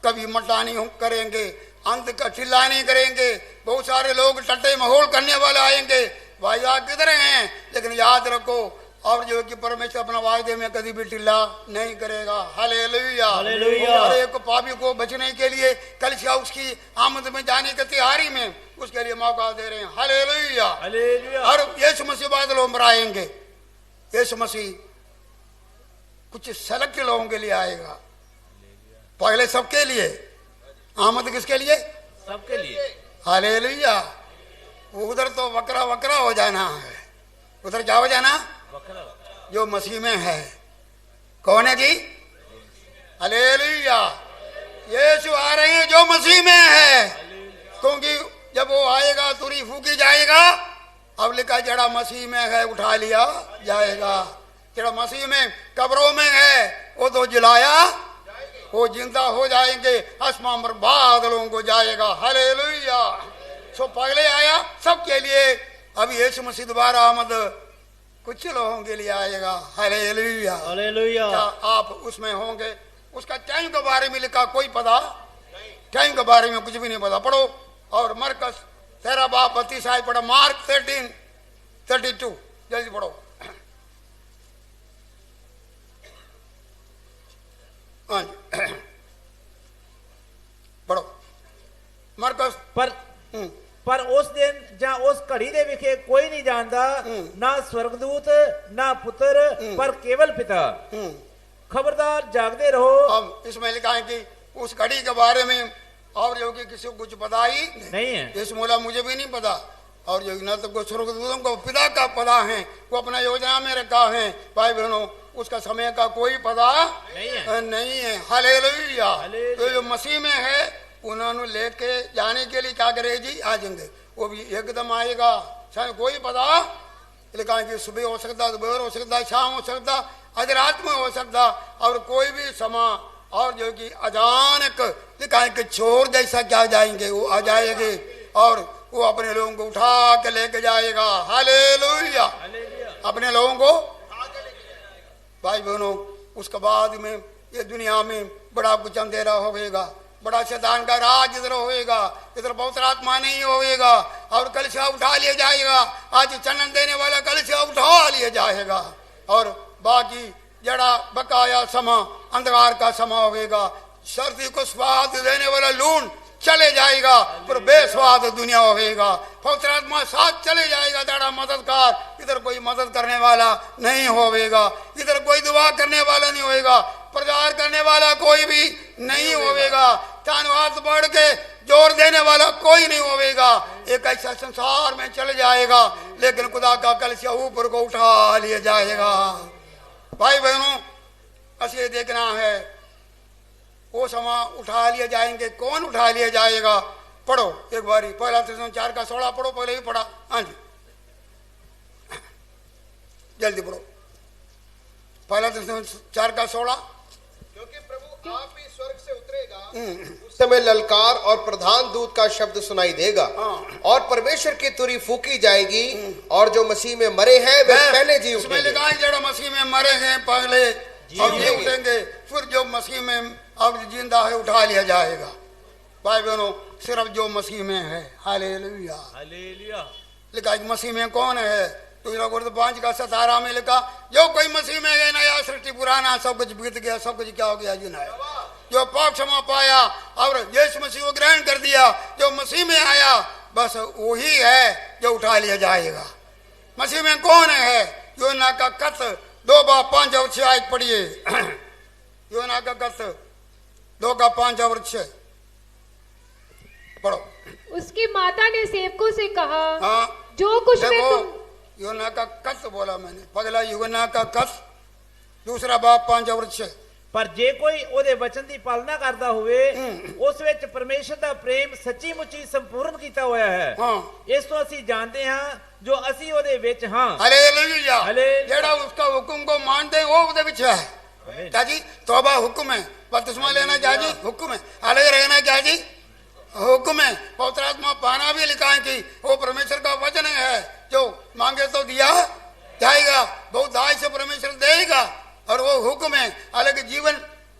कभी मटा नहीं करेंगे, अंत का चिल्ला नहीं करेंगे। बहुत सारे लोग टट्टे महोल करने वाले आएंगे, वायदा किधर हैं, लेकिन याद रखो और जो कि परमेश्वर अपना वायदे में कभी भी टिल्ला नहीं करेगा। हालेलुया। और एक पापी को बचने के लिए कलिसिया उसकी आमद में जाने की तैयारी में उसके लिए मौका दे रहे हैं। हालेलुया। और यीशु मसीह बादलों पर आएंगे। यीशु मसीह कुछ सेलेक्ट लोगों के लिए आएगा, पहले सबके लिए, आमद किसके लिए, सबके लिए। हालेलुया। उधर तो वकरा वकरा हो जाना है, उधर क्या हो जाना, जो मसीह में है। कौन है जी, हालेलुया। यीशु आ रहे हैं जो मसीह में है, क्योंकि जब वो आएगा तुरी फूकी जाएगा। अब लिखा जड़ा मसीह में है उठा लिया जाएगा, जड़ा मसीह में कब्रों में है वो तो जलाया, वो जिंदा हो जाएंगे, आसमान पर बादलों को जाएगा। हालेलुया। सो पहले आया सबके लिए, अब यीशु मसीह दोबारा आमद कुछ लोगों के लिए आएगा। हालेलुया। हालेलुया। क्या आप उसमें होंगे? उसका टाइम के बारे में लिखा कोई पता, टाइम के बारे में कुछ भी नहीं पता। पढ़ो और मरकस 13 बाब 32 पढ़ो, मार्क 13:32 जल्दी पढ़ो। हाँ जी पढ़ो मरकस। पर उस दिन ਜਾਂ ਉਸ ਘੜੀ ਦੇ ਵਿਖੇ ਕੋਈ ਨਹੀਂ ਜਾਣਦਾ, ਨਾ स्वर्गदूत ना पुत्र, पर केवल पिता। खबरदार जागते रहो। अब इसमें लिखा है कि उस घड़ी के बारे में और जो कि किसी को कुछ पता ही नहीं है। इस मोला मुझे भी नहीं पता। और जो न तो स्वर्गदूतों को पिता का पता है, वो अपना योजना में रखा है। भाई बहनों, उसका समय का कोई पता नहीं है। हालेलुया। तो जो मसीह में है उन्होंने लेके जाने के लिए क्या करे जी, आ जाएंगे। वो भी एकदम आएगा, शायद कोई पता लिखा है कि सुबह हो सकता, दोपहर हो सकता, शाम हो सकता, अधरात में हो सकता, और कोई भी समय। और जो कि अचानक लिखा है कि चोर जैसा क्या जाएंगे, वो आ जाएंगे और वो अपने लोगों को उठा के लेके जाएगा। हालेलुया। अपने लोगों को भाई बहनों, उसके बाद में ये दुनिया में बड़ा कुछ अंधेरा होगा, बड़ा शैतान का राज इधर होएगा, इधर बहुत आत्मा नहीं होएगा, और कलशा उठा लिया जाएगा। आज चंदन देने वाला कलशा उठा लिया जाएगा, और बाकी जड़ा बकाया समा अंधकार का समा होगा। सर्दी को स्वाद देने वाला लून चले जाएगा, पर बेस्वाद दुनिया होगा। पवित्र आत्मा साथ चले जाएगा, दाड़ा मददगार। इधर कोई मदद करने वाला नहीं होगा, इधर कोई दुआ करने वाला नहीं होगा, प्रचार करने वाला कोई भी नहीं होगा, धन्यवाद बढ़ के जोर देने वाला कोई नहीं होगा। एक ऐसा संसार में चले जाएगा, लेकिन खुदा का कलश ऊपर को उठा लिया जाएगा। भाई बहनों, ऐसे देखना है, वो समय उठा लिए जाएंगे। कौन उठा लिया जाएगा? पढ़ो एक बारी, पहला थिस्सलुनीके 4:16 पढ़ो, पहले ही पढ़ा। हाँ जी, जल्दी पढ़ो, पहला थिस्सलुनीके 4:16। क्योंकि प्रभु आप ही स्वर्ग से उतरेगा, उस समय ललकार और प्रधान दूत का शब्द सुनाई देगा, और परमेश्वर की तुरी फूकी जाएगी, और जो मसीह में मरे हैं वे पहले जी उसमें उठेंगे। लिखा है जड़ा मसीह में मरे हैं पहले और ये उठेंगे, फिर जो मसीह में अब जिंदा है उठा लिया जाएगा। भाई बहनों, सिर्फ जो मसीह में है। हालेलुया। हालेलुया। लिखा है कि मसीह में कौन है? दूसरा कोरिन्थियों 5:17 में लिखा, जो कोई मसीह में है नया सृष्टि, पुराना सब कुछ बीत गया, सब कुछ क्या हो गया जी नया। जो पाप क्षमा पाया और यीशु मसीह को ग्रहण कर दिया, जो मसीह में आया, बस वही है जो उठा लिया जाएगा। मसीह में कौन है? योना का कत 2:5 पढ़िए। योना का कत 2:5 पढ़ो। उसकी माता ने सेवकों से कहा, हाँ, जो कुछ मैं देखो, तुम योना का कत बोला मैंने, पगला योना का कत, दूसरा 5:5। ਪਰ ਜੇ ਕੋਈ ਉਹਦੇ ਵਚਨ ਦੀ ਪਾਲਣਾ ਕਰਦਾ ਹੋਵੇ, ਉਸ ਵਿੱਚ ਪਰਮੇਸ਼ਰ ਦਾ ਪ੍ਰੇਮ ਸੱਚੀ ਮੁੱਚੀ ਸੰਪੂਰਨ ਕੀਤਾ ਹੋਇਆ ਹੈ। ਇਸ ਤੋਂ ਅਸੀਂ ਜਾਣਦੇ ਹਾਂ ਜੋ ਅਸੀਂ ਉਹਦੇ ਵਿੱਚ ਹਾਂ। हालेलुया। हालेलुया। जेड़ा उसका हुक्म को मानते हैं वो उसके पीछे है। क्या जी? तौबा हुक्म है, बपतिस्मा लेना क्या जी? हुक्म है। अलग रहना क्या जी? हुक्म है। पवित्र आत्मा पाना भी लिखा है कि वो परमेश्वर का वचन है, जो मांगे तो दिया जाएगा, बहुत दाय से परमेश्वर देगा, और वो हुक्म है। अलग जीवन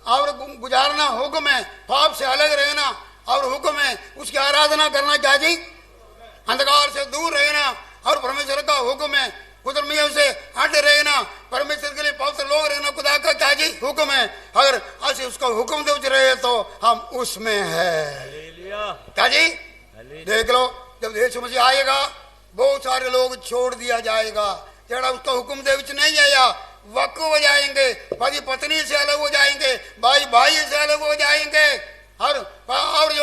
और गुजारना हुक्म है, पाप से अलग रहना और हुक्म है। उसकी आराधना करना क्या जी? अंधकार से दूर रहना, और परमेश्वर का हुक्म है। कुदरमियों से हट रहना, परमेश्वर के लिए पवित्र लोग रहना, खुदा का क्या जी? हुक्म है। अगर ऐसे उसका हुक्म दे रहे तो हम उसमें है। क्या जी? देख लो, जब यीशु मसीह आएगा, बहुत सारे लोग छोड़ दिया जाएगा। जरा उसका हुक्म दे नहीं आया, वक्त हो जाएंगे, पति पत्नी से अलग हो जाएंगे, भाई भाई से अलग हो जाएंगे, और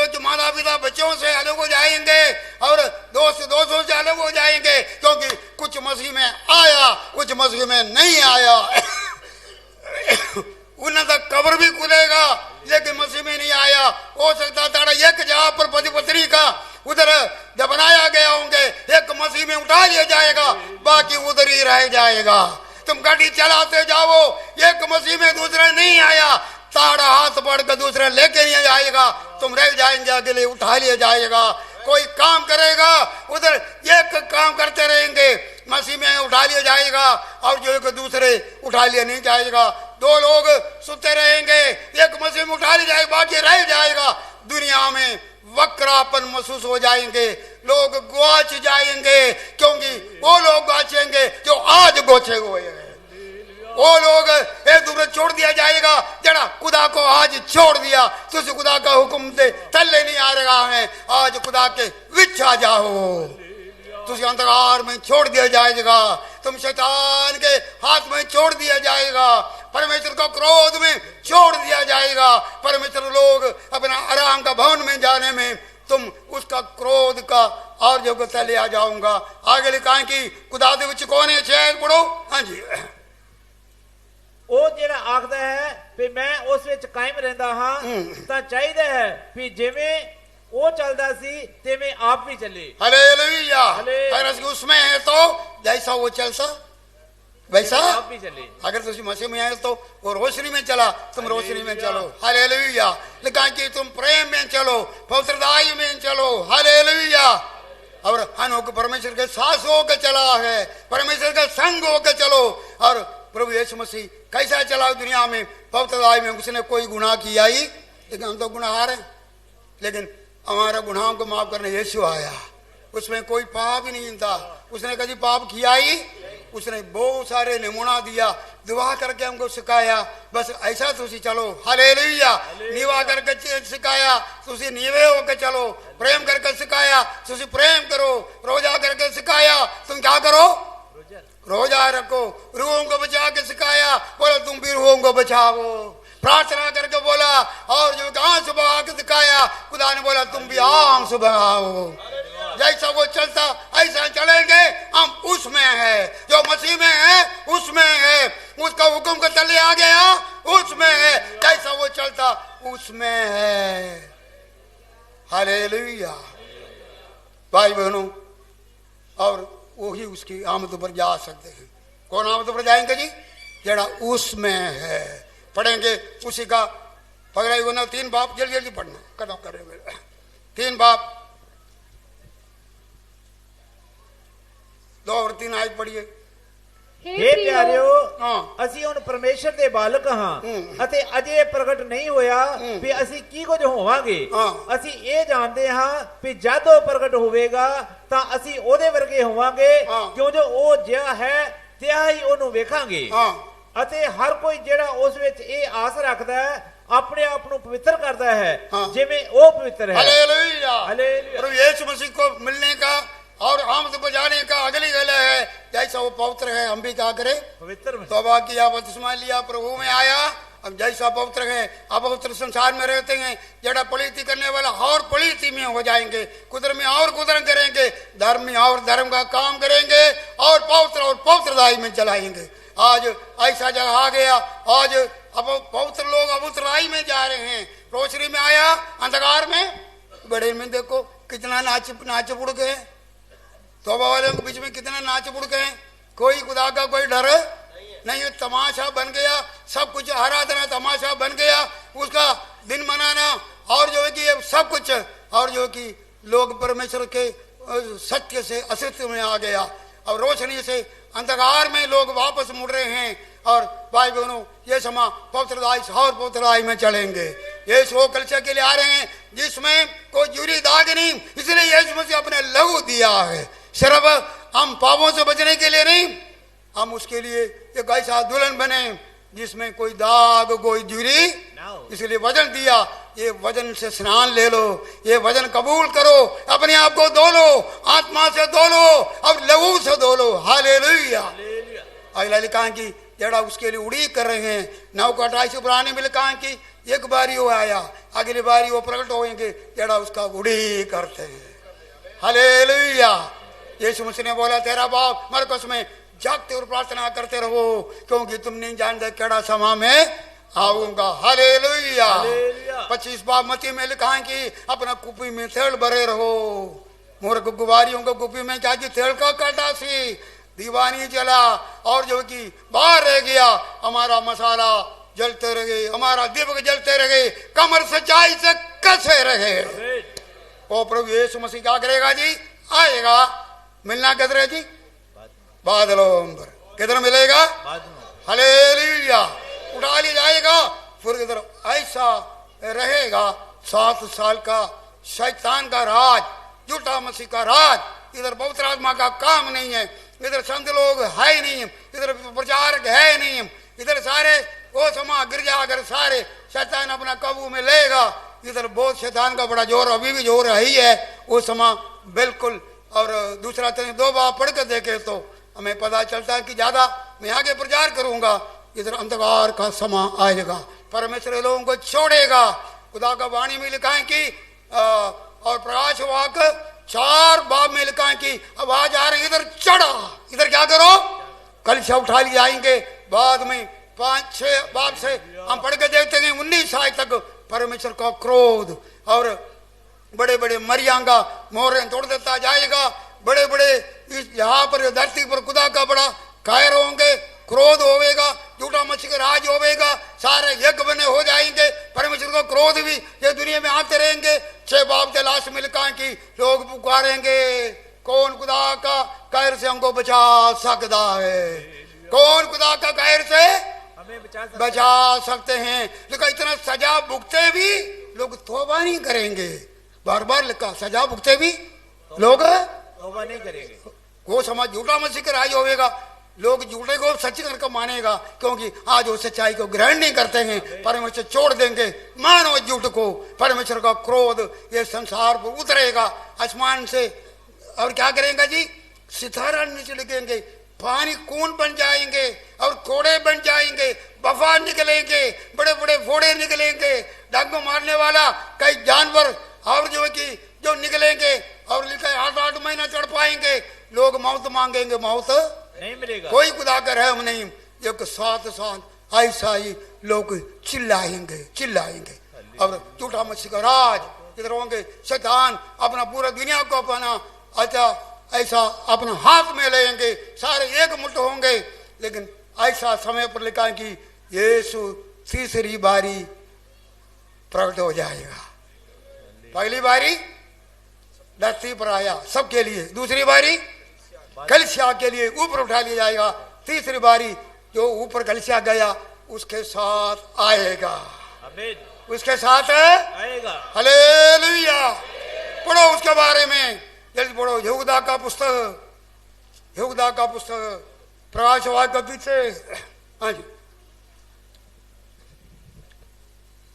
जो माता पिता बच्चों से अलग हो जाएंगे, और दोस्त दोस्तों से अलग हो जाएंगे, क्योंकि कुछ मसीह में आया, कुछ मसीह में नहीं आया। उन्हें तक कब्र भी खुलेगा, लेकिन मसीह में नहीं आया। हो सकता था एक जगह पर पति पत्नी का उधर जब बनाया गया होंगे, एक मसीह में उठा लिया जाएगा, बाकी उधर ही रह जाएगा। तुम गाड़ी चलाते जाओ, एक मसीह में दूसरा नहीं आया, ताड़ा हाथ बढ़ कर दूसरा लेके नहीं जाएगा, तुम रह जाएंगे, अगले उठा लिया जाएगा। कोई काम करेगा, उधर एक काम करते रहेंगे, मसीह में उठा लिया जाएगा, और जो एक दूसरे उठा लिया नहीं जाएगा। दो लोग सुते रहेंगे, एक मसीह में उठा लिया जाएगा, बाकी रह जाएगा। दुनिया में वक्रापन महसूस हो जाएंगे, लोग गुआच जाएंगे, क्योंकि वो लोग गुआचेंगे जो आज गोचे हुए हैं। वो लोग एक दूसरे छोड़ दिया जाएगा, जरा खुदा को आज छोड़ दिया, तुझे खुदा का हुक्म दे थल्ले नहीं आ रहा है, आज खुदा के विच आ जाओ। तुझे अंधकार में छोड़ दिया जाएगा, तुम शैतान के हाथ में छोड़ दिया जाएगा, परमेश्वर को क्रोध में छोड़ दिया जाएगा। परमेश्वर लोग अपना आराम का भवन में जाने में तुम उसका क्रोध का और योग्यता ले आ जाऊंगा। आगे लिखा है कि खुदा दे विच कौन है, 6 पढ़ो। हाँ जी, ਉਹ ਜਿਹੜਾ ਆਖਦਾ ਹੈ ਵੀ ਮੈਂ ਉਸ ਵਿੱਚ ਕਾਇਮ ਰਹਿੰਦਾ ਹਾਂ ਤਾਂ ਚਾਹੀਦਾ ਹੈ ਵੀ ਜਿਵੇਂ ਉਹ ਚੱਲਦਾ ਸੀ ਤਿਵੇਂ ਆਪ ਵੀ ਚੱਲੇ। हालेलुया। हालेलुया। अगर उसमें है तो जैसा वो चलता वैसा आप भी चले। अगर तुम मसीह में आए तो वो रोशनी में चला, तुम रोशनी में चलो। हालेलुया। लिखा है कि तुम प्रेम में चलो, पवित्रताई में चलो। हालेलुया। और अनोख परमेश्वर के साथ होकर चला है, परमेश्वर का संग होकर चलो। और प्रभु यीशु मसीह कैसा चला दुनिया में, पवित्रताई में। उसने कोई गुनाह किया ही, लेकिन हम तो गुनाहगार हैं, लेकिन हमारा गुनाहों को माफ करने यीशु आया। उसमें कोई पाप ही नहीं था, उसने कभी पाप किया ही। उसने बहुत सारे नमूना दिया, दुआ करके हमको सिखाया, बस ऐसा तुसी चलो। हालेलुया। निवा करके सिखाया, तुसी नीवे होकर चलो। प्रेम करके सिखाया, तुसी प्रेम करो। रोजा करके सिखाया, तुम क्या करो, रोजा रखो। रूहों को बचा के सिखाया, बोला तुम भी रूहों को बचाओ। प्रार्थना करके बोला, और जो आंस बहा के दिखाया, खुदा ने बोला तुम भी आंस बहाओ। जैसा वो चलता ऐसा चलेंगे हम। उसमें है, जो मसीह में है उसमें है, उसका हुक्म के तले आ गया उसमें है। जैसा वो चलता उसमें है। हालेलुया। भाई बहनों, और वही उसकी आमद पर जा सकते हैं। कौन आमद पर जाएंगे जी? जरा उसमें है। पढ़ेंगे उसी का पगड़ाई होना 3 बाप, जल्दी जल्दी पढ़ना, खत्म कर रहे। 3 बाप 2 और 3 आयत पढ़िए। हे ਪਿਆਰਿਓ, ਹਾਂ। ਅਸੀਂ ਹੁਣ ਪਰਮੇਸ਼ਰ ਦੇ ਬਾਲਕ ਹਾਂ ਅਤੇ ਅਜੇ ਪ੍ਰਗਟ ਨਹੀਂ ਹੋਇਆ ਵੀ ਅਸੀਂ ਕੀ ਕੁਝ ਹੋਵਾਂਗੇ। ਹਾਂ। ਅਸੀਂ ਇਹ ਜਾਣਦੇ ਹਾਂ ਵੀ ਜਦ ਉਹ ਪ੍ਰਗਟ ਹੋਵੇਗਾ ਤਾਂ ਅਸੀਂ ਉਹਦੇ ਵਰਗੇ ਹੋਵਾਂਗੇ, ਹਾਂ। ਕਿਉਂ ਜੋ ਉਹ ਜਿਹਾ ਹੈ ਤਿਹਾ ਹੀ ਉਹਨੂੰ ਵੇਖਾਂਗੇ। ਹਾਂ। ਅਤੇ ਹਰ ਕੋਈ ਜਿਹੜਾ ਉਸ ਵਿੱਚ ਇਹ ਆਸ ਰੱਖਦਾ ਹੈ ਆਪਣੇ ਆਪ ਨੂੰ ਪਵਿੱਤਰ ਕਰਦਾ ਹੈ ਹਾਂ। ਜਿਵੇਂ ਉਹ ਪਵਿੱਤਰ ਹੈ। हालेलुया। हालेलुया। प्रभु यीशु मसीह को मिलने का और आमद पर जाने का अगली गला है। जैसा वो पवित्र है हम भी क्या करें, ਪਵਿੱਤਰ में तौबा किया, बपतिस्मा लिया, प्रभु में आया। अब जैसा पवित्र है, अपवित्र संसार में रहते हैं, जड़ा पलीती करने वाला और पलीती में हो जाएंगे, कुदर में और कुदर करेंगे, धर्म में और धर्म का काम करेंगे, और पवित्रदाई में चलाएंगे। आज ऐसा जगह आ गया, आज अब पवित्र लोग अबुतराई में जा रहे हैं। रोशनी में आया, अंधकार में बड़े में देखो कितना नाच उड़ गए। तौबा वालों के बीच में कितना नाच उड़ गए। कोई खुदा का कोई डर नहीं, तमाशा बन गया सब कुछ। आराधना तमाशा बन गया, उसका दिन मनाना, और जो है कि ये सब कुछ, और जो कि लोग परमेश्वर के सत्य से असत्य में आ गया, और रोशनी से अंधकार में लोग वापस मुड़ रहे हैं। और भाई बहनों, ये समा पवित्रदाई और पवित्रदाई में चलेंगे। ये सो कल्चर के लिए आ रहे हैं जिसमें कोई जुरी दाग नहीं, इसलिए यीशु मसीह अपने लहू दिया है। सिर्फ हम पापों से बचने के लिए नहीं, हम उसके लिए एक ऐसा दुल्हन बने जिसमें कोई दाग कोई जुरी, इसलिए वजन दिया। ये वजन से स्नान ले लो, ये वजन कबूल करो, अपने आप को धो लो, आत्मा से धो लो, अब लहू से धो लो। हालेलुया। अगला लिखा है कि जड़ा उसके लिए उड़ी कर रहे हैं। 9 का 28 पुराने में लिखा है कि एक बारी वो आया, अगली बारी वो प्रकट होंगे, जड़ा उसका उड़ी करते हैं। हालेलुया। यीशु मसीह ने बोला तेरा बाप मरकस में जागते और प्रार्थना करते रहो, क्योंकि तुम नहीं जानते केड़ा समा में आऊंगा। हालेलुया। 25 बाप मती में लिखा है कि अपना कुपी में तेल भरे रहो। मूर्ख गुबारियों को कुपी में क्या कि तेल का काटा सी, दीवानी जला, और जो कि बाहर रह गया। हमारा मसाला जलते रहे, हमारा दीपक जलते रहे, कमर सच्चाई से कसे रहे। ओ प्रभु यीशु मसीह क्या करेगा जी? आएगा। मिलना किधर है जी? बादलों पर। किधर मिलेगा? हालेलुया। उठा लिया जाएगा, फिर इधर ऐसा रहेगा 7 साल का शैतान का राज, झूठा मसीह का राज। इधर पवित्र आत्मा का काम नहीं है, इधर संत लोग है ही नहीं, इधर प्रचारक है नहीं, इधर सारे वो समा गिरजा कर सारे शैतान अपना काबू में लेगा। इधर बहुत शैतान का बड़ा जोर, अभी भी जोर है ही है वो समा बिल्कुल। और दूसरा तरह 2 बार पढ़ कर देखे तो हमें पता चलता है कि ज्यादा मैं आगे प्रचार करूंगा, इधर अंधकार का समा आएगा, परमेश्वर लोगों को छोड़ेगा। खुदा का वाणी में लिखा है कि और प्रकाश वाक 4 बाब में लिखा है कि आवाज आ रही, इधर चढ़ा, इधर क्या करो, कलशा उठा लिए आएंगे। बाद में 5-6 बाब से हम पढ़ के देखते हैं 19 आय तक परमेश्वर का क्रोध और बड़े बड़े मरियांगा मोहरें तोड़ देता जाएगा। बड़े बड़े यहाँ पर धरती पर खुदा का बड़ा कायर होंगे, क्रोध होवेगा, झूठा मसीह का राज होवेगा, सारे यज्ञ बने हो जाएंगे, परमेश्वर का क्रोध भी ये दुनिया में आते रहेंगे। 6 बाब के लास्ट में लिखा है कि लोग पुकारेंगे, कौन खुदा का कायर से हमको बचा सकता है, कौन खुदा का कायर से हमें बचा सकते हैं। लेकिन इतना सजा भुगते भी लोग तौबा नहीं करेंगे। बार बार लिखा, सजा भुगते भी लोग तौबा नहीं करेंगे। वो समाज झूठा मसीह का राज होवेगा, लोग झूठे को सच करके मानेगा, क्योंकि आज वो सच्चाई को ग्रहण नहीं करते हैं, परमेश्वर छोड़ देंगे, मानो झूठ को। परमेश्वर का क्रोध ये संसार पर उतरेगा आसमान से, और क्या करेंगे जी, सितारा नीचे लिखेंगे, पानी कून बन जाएंगे और कोड़े बन जाएंगे, बफा निकलेंगे, बड़े बड़े फोड़े निकलेंगे, डंग मारने वाला कई जानवर और जो है कि जो निकलेंगे, और लिखा 8-8 महीना चढ़ पाएंगे। लोग मौत मांगेंगे, मौत नहीं मिलेगा, कोई खुदा का रहम नहीं। एक साथ साथ ऐसा ही लोग चिल्लाएंगे और झूठा मसीह का राज इधर होंगे। शैतान अपना पूरा दुनिया को अपना अच्छा ऐसा अपना हाथ में लेंगे, सारे एक मुट्ठ होंगे। लेकिन ऐसा समय पर लिखा है कि यीशु तीसरी बारी प्रकट हो जाएगा। पहली बारी धरती पर आया सबके लिए, दूसरी बारी कलिसिया के लिए ऊपर उठा लिया जाएगा, तीसरी बारी जो ऊपर कलिसिया गया उसके साथ आएगा, उसके साथ आएगा। हालेलुया। पढ़ो उसके बारे में, जल्दी पढ़ो यहूदा का पुस्तक प्रकाश वाक्य के पीछे। हाँ जी,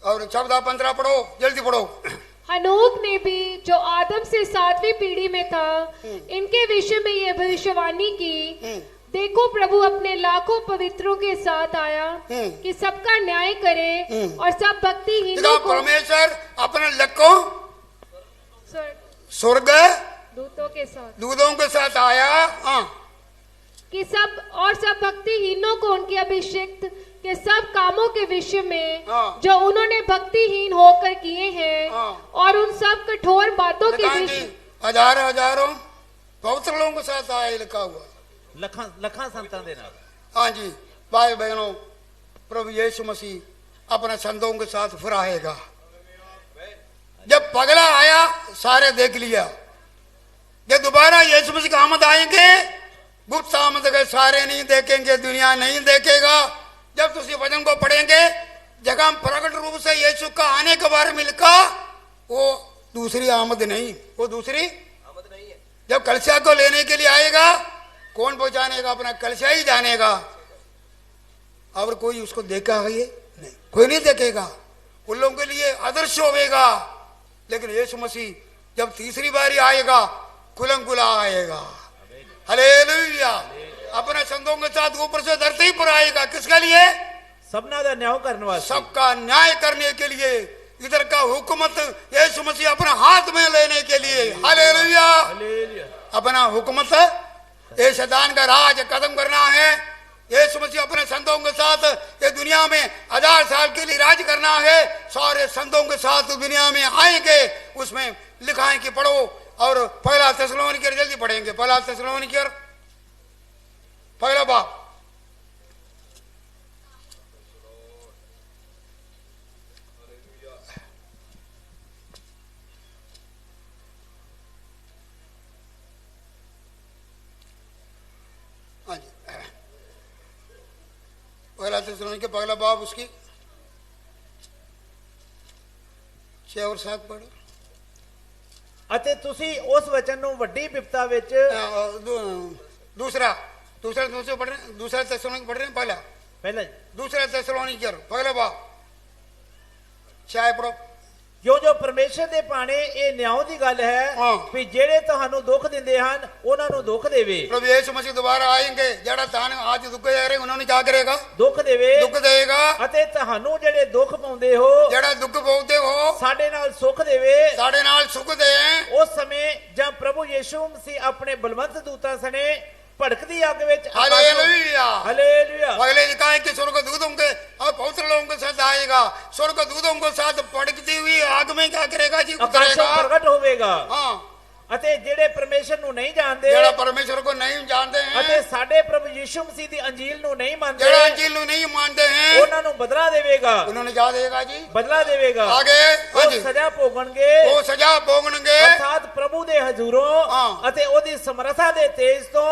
और 14-15 पढ़ो, जल्दी पढ़ो। हनोक ने भी जो आदम से 7वीं पीढ़ी में था, इनके विषय में यह भविष्यवाणी की, देखो प्रभु अपने लाखों पवित्रों के साथ आया कि सबका न्याय करे और सब भक्तिहीनों को परमेश्वर अपने लक्कों स्वर्ग दूतों के साथ आया। हाँ, कि सब भक्तिहीनों को उनके अभिषिक्त के सब कामों के विषय में जो उन्होंने भक्तिहीन होकर किए हैं, और उन सब कठोर बातों के विषय हजारों पवित्र लोगों के साथ आए, लिखा हुआ लखा संतान देना। हाँ जी, भाई बहनों, प्रभु यीशु मसीह अपने संतों के साथ फिर आएगा। जब पगला आया सारे देख लिया, जब दोबारा यीशु मसीह का आमद आएंगे, गुप्त आमद के सारे नहीं देखेंगे, दुनिया नहीं देखेगा। जब तुम वचन को पढ़ेंगे, जगह प्रकट रूप से यीशु का आने के बारे में लिखा, वो दूसरी आमद नहीं, वो दूसरी आमद नहीं है। जब कलिसिया को लेने के लिए आएगा, कौन पहुंचानेगा, अपना कलिसिया ही जानेगा, और कोई उसको देखा है ये नहीं, कोई नहीं देखेगा, उन लोगों के लिए आदर्श होगा। लेकिन यीशु मसीह जब तीसरी बारी आएगा, खुलम-खुला आएगा। हालेलुया। अपने संतों के साथ ऊपर से धरती पर आएगा, किसके लिए, सबना दा न्याय करने वास्ते, सबका न्याय करने के लिए। इधर का हुकूमत यीशु मसीह अपने हाथ में लेने के लिए। हालेलुया। अपना हुकूमत ये शैतान का राज खत्म करना है। यीशु मसीह अपने संतों के साथ ये दुनिया में 1000 साल के लिए राज करना है। सारे संतों के साथ दुनिया में आएंगे। उसमें लिखा है कि पढ़ो, और पहला थिस्सलुनीकियों जल्दी पढ़ेंगे, पहला थिस्सलुनीकियों पहला बाब। हाँ जी, पहला थिस्सलुनीकियों पहला बाब, उसकी 6 और 7 पढ़ो। ਅਤੇ ਤੁਸੀਂ ਉਸ वचन ਨੂੰ ਵੱਡੀ ਵਿਪਤਾ ਵਿੱਚ दूसरा पढ़ रहे हैं, दूसरा थिस्सलुनीकियों पढ़ रहे हैं, पहला दूसरा थिस्सलुनीकियों पहला बाब 6 पढ़ो। ਕਿਉਂ ਜੋ ਪਰਮੇਸ਼ਰ ਦੇ ਭਾਣੇ ਇਹ ਨਿਆਂ ਦੀ ਗੱਲ ਹੈ ਹਾਂ। ਵੀ ਜਿਹੜੇ ਤੁਹਾਨੂੰ ਦੁੱਖ ਦਿੰਦੇ ਹਨ ਉਹਨਾਂ ਨੂੰ ਦੁੱਖ ਦੇਵੇ, प्रभु यीशु मसीह दोबारा आएंगे, जड़ा तान आज दुख जा रहे उन्होंने क्या करेगा? ਦੁੱਖ ਦੇਵੇ दुख देगा। ਅਤੇ ਤੁਹਾਨੂੰ ਜਿਹੜੇ ਦੁੱਖ ਪਾਉਂਦੇ ਹੋ जड़ा दुख भोगते हो ਸਾਡੇ ਨਾਲ ਸੁੱਖ ਦੇਵੇ। साढ़े नाल सुख दे। ਉਸ ਸਮੇਂ ਜਾਂ ਪ੍ਰਭੂ ਯੀਸ਼ੂ ਮਸੀਹ ਆਪਣੇ ਬਲਵੰਤ ਦੂਤਾਂ ਸਣੇ ਭੜਕਦੀ ਅੱਗ ਵਿੱਚ हालेलुया। ਹਾਲੇਲੂया अगले ने कहा कि स्वर्ग दूतों के और पवित्र लोगों के साथ आएगा, स्वर्ग दूतों के साथ भड़कती हुई आग में क्या करेगा जी? ਆਕਾਸ਼ उतरेगा। ਪ੍ਰਗਟ ਹੋਵੇਗਾ। हाँ, ਅਤੇ ਜਿਹੜੇ ਪਰਮੇਸ਼ਰ ਨੂੰ ਨਹੀਂ ਜਾਣਦੇ जड़ा परमेश्वर को नहीं जानते ਅਤੇ हैं, ਸਾਡੇ ਪ੍ਰਭੂ ਯੀਸ਼ੂ ਮਸੀਹ ਦੀ ਅੰਜੀਲ ਨੂੰ ਨਹੀਂ ਮੰਨਦੇ जड़ा अंजील को नहीं मानते हैं, ਉਹਨਾਂ ਨੂੰ ਬਦਲਾ ਦੇਵੇਗਾ, उन्होंने क्या देगा जी? ਬਦਲਾ ਦੇਵੇਗਾ। आगे हाँ ਉਹ जी, ਸਜ਼ਾ ਭੋਗਣਗੇ वो सजा भोगणगे। ਅਰਥਾਤ ਪ੍ਰਭੂ ਦੇ ਹਜ਼ੂਰੋਂ ਹਾਂ। ਅਤੇ ਉਹਦੀ ਸਮਰੱਥਾ ਦੇ ਤੇਜ ਤੋਂ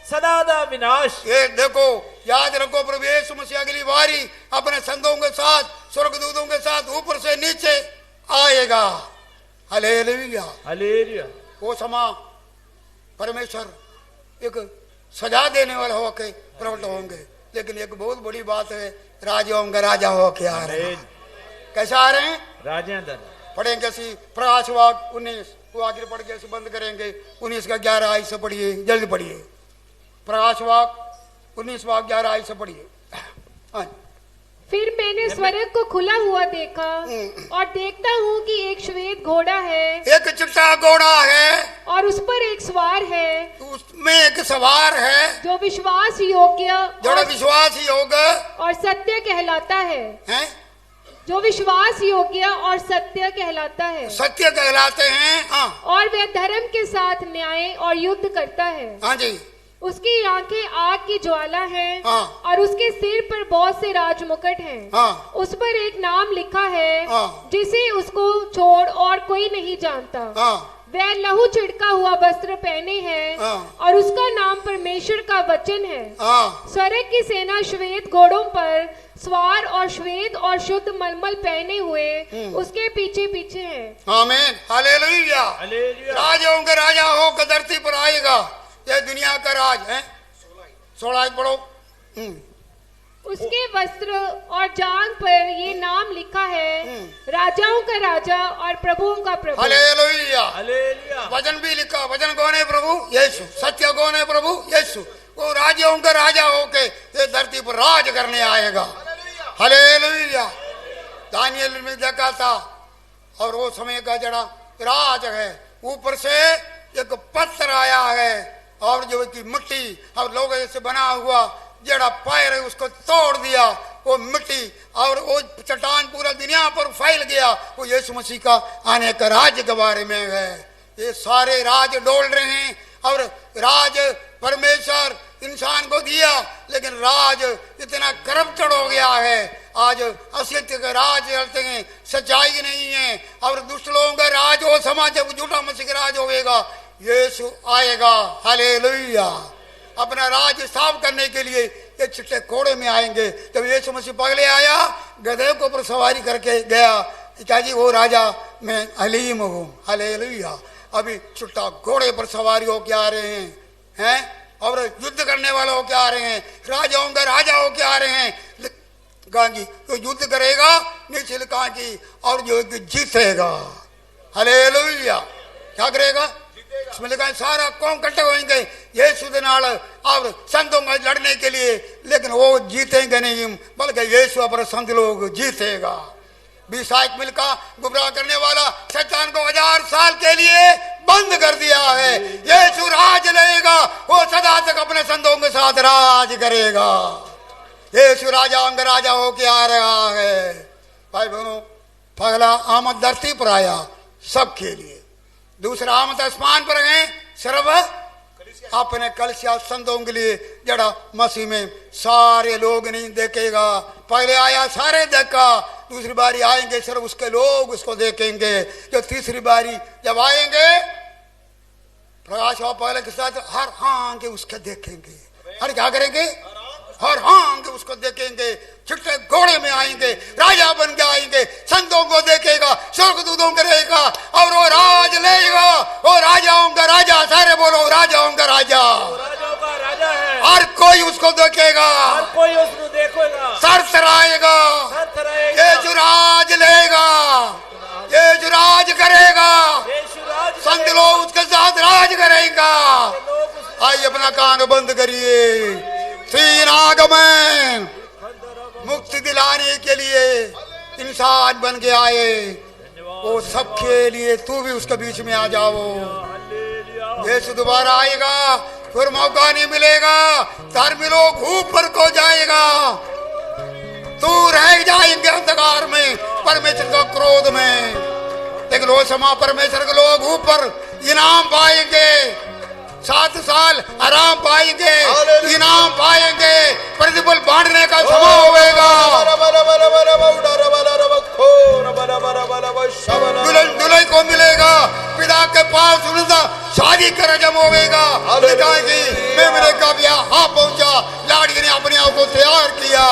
ਸਦਾ ਦਾ ਵਿਨਾਸ਼। ये देखो, याद रखो, प्रभु यीशु मसीह अगली बारी अपने संतों के साथ, स्वर्गदूतों के साथ ऊपर से नीचे आएगा। हालेलुया। ਹਾਲੇਲੂया। वो समा परमेश्वर एक सजा देने वाला होके प्रकट होंगे, लेकिन एक बहुत बड़ी बात है, राजाओं का राजा होके आ रहे हैं। कैसे आ रहे हैं? ਰਾਜਿਆਂ ਦਾ पढ़ेंगे सी प्रकाश वाक 19, वो आगे पढ़ के बंद करेंगे। 19 का 11 आई से पढ़िए, जल्दी पढ़िए। प्रकाश वाक 19 वाक 11 आई से पढ़िए। हाँ। फिर मैंने स्वर्ग को खुला हुआ देखा और देखता हूँ कि एक श्वेत घोड़ा है एक चिट्टा घोड़ा है, और उस पर एक सवार है उसमें एक सवार है, जो विश्वास योग्य जोड़ा विश्वास योग और सत्य कहलाता है, है, जो विश्वास योग्य और सत्य कहलाता है, सत्य कहलाते हैं। हाँ और वह धर्म के साथ न्याय और युद्ध करता है। हाँ जी, उसकी आंखें आग की ज्वाला हैं हाँ। और उसके सिर पर बहुत से राज मुकुट हैं। हाँ। उस पर एक नाम लिखा है हाँ। जिसे उसको छोड़ और कोई नहीं जानता। हाँ वह लहू छिड़का हुआ वस्त्र पहने है हाँ। और उसका नाम परमेश्वर का वचन है। हाँ स्वर्ग की सेना श्वेत घोड़ों पर सवार और श्वेत और शुद्ध मलमल पहने हुए उसके पीछे पीछे है। आमीन, हालेलुया। ਹਾਲੇਲੂया। राजाओं का राजा होकर धरती पर आएगा, ये दुनिया का राज है। 16 पढ़ो। उसके वस्त्र और जांग पर ये नाम लिखा है, राजाओं का राजा और प्रभुओं का प्रभु। हालेलुया। ਹਾਲੇਲੂया। वचन भी लिखा, वचन कौन है? प्रभु यीशु। सत्य कौन है? प्रभु यीशु। वो राजाओं का राजा होके ये धरती पर राज करने आएगा। हालेलुया। दानियल में देखा था, और वो समय का जड़ा राज है, ऊपर से एक पत्थर आया है, और जो कि मिट्टी और लोहे से बना हुआ जड़ा पैर है उसको तोड़ दिया, वो मिट्टी और वो चट्टान पूरा दुनिया पर फैल गया। वो यीशु मसीह का आने का राज के बारे में है। ये सारे राज डोल रहे हैं, और राज परमेश्वर इंसान को दिया, लेकिन राज इतना करप्टेड हो गया है। आज असत्य का राज चलते हैं, सच्चाई नहीं है, और दुष्ट लोगों का राज हो, समाज जब झूठा मसीह का राज होगा, यीशु आएगा। हालेलुया। अपना राज स्थापित करने के लिए ये चिट्टे घोड़े में आएंगे। जब यीशु मसीह पगले आया, गधे के ऊपर सवारी करके गया, क्या जी वो राजा मैं हलीम हूँ। हालेलुया। अभी चिट्टा घोड़े पर सवारी होके आ रहे हैं, और युद्ध करने वाले होके आ रहे हैं, राजाओं का राजा होके आ रहे हैं। कहा कि तो युद्ध करेगा, नीचे लिखा कि और जो जीतेगा। हालेलुया। क्या करेगा? इसमें लिखा है सारा कौम इकट्ठे होंगे यीशु के नाल और संतों में लड़ने के लिए, लेकिन वो जीतेंगे नहीं, बल्कि यीशु पर संत लोग जीतेगा। 20 मिल का गुमराह करने वाला शैतान को 1000 साल के लिए बंद कर दिया है। यीशु राज लेगा, वो सदा तक अपने संतों के साथ राज करेगा। यीशु राजा अंग राजा होके आ रहा है। भाई बहनों, पहला आमद धरती पर आया सबके लिए, दूसरा आमद आसमान पर है सर्व अपने कलिसिया संतों के लिए, जड़ा मसीह में सारे लोग नहीं देखेगा। पहले आया सारे देखा, दूसरी बारी आएंगे सिर्फ उसके लोग उसको देखेंगे। जो तीसरी बारी जब आएंगे, प्रकाश पहले के साथ हर हाँ के उसके देखेंगे। हर क्या करेंगे? हर हाँ के उसको देखेंगे। चिट्टे घोड़े में आएंगे, राजा बन के आएंगे, संतों को देखेगा, स्वर्गदूतों को रहेगा, और वो राज लेगा। वो राजाओं का राजा, सारे बोलो राजाओं का राजा। राजाओं का राजा है, हर कोई उसको देखेगा, हर कोई उसको देखेगा, सर थराएगा। सर थराएगा। यीशु राज लेगा, यीशु करेगा। आइए अपना कान बंद करिए। तीन आगमन मुक्ति दिलाने के लिए इंसान बन के आए, वो सबके लिए तू भी उसके बीच में आ जाओ। यीशु दोबारा आएगा, फिर मौका नहीं मिलेगा, धर्मी लोग ऊपर को जाएगा, तू रह जाएंगे अंधकार में, परमेश्वर का क्रोध में। लेकिन वो समय परमेश्वर के लोग ऊपर इनाम पाएंगे, 7 साल आराम पाएंगे, इनाम पाएंगे, प्रतिफल बांटने का समय होगा। दुल्हन को मिलेगा, पिता के पास उनका शादी का रजम होगा। मैं मेरे का ब्याह हाँ पहुंचा, लाड़ी ने अपने आप को तैयार किया,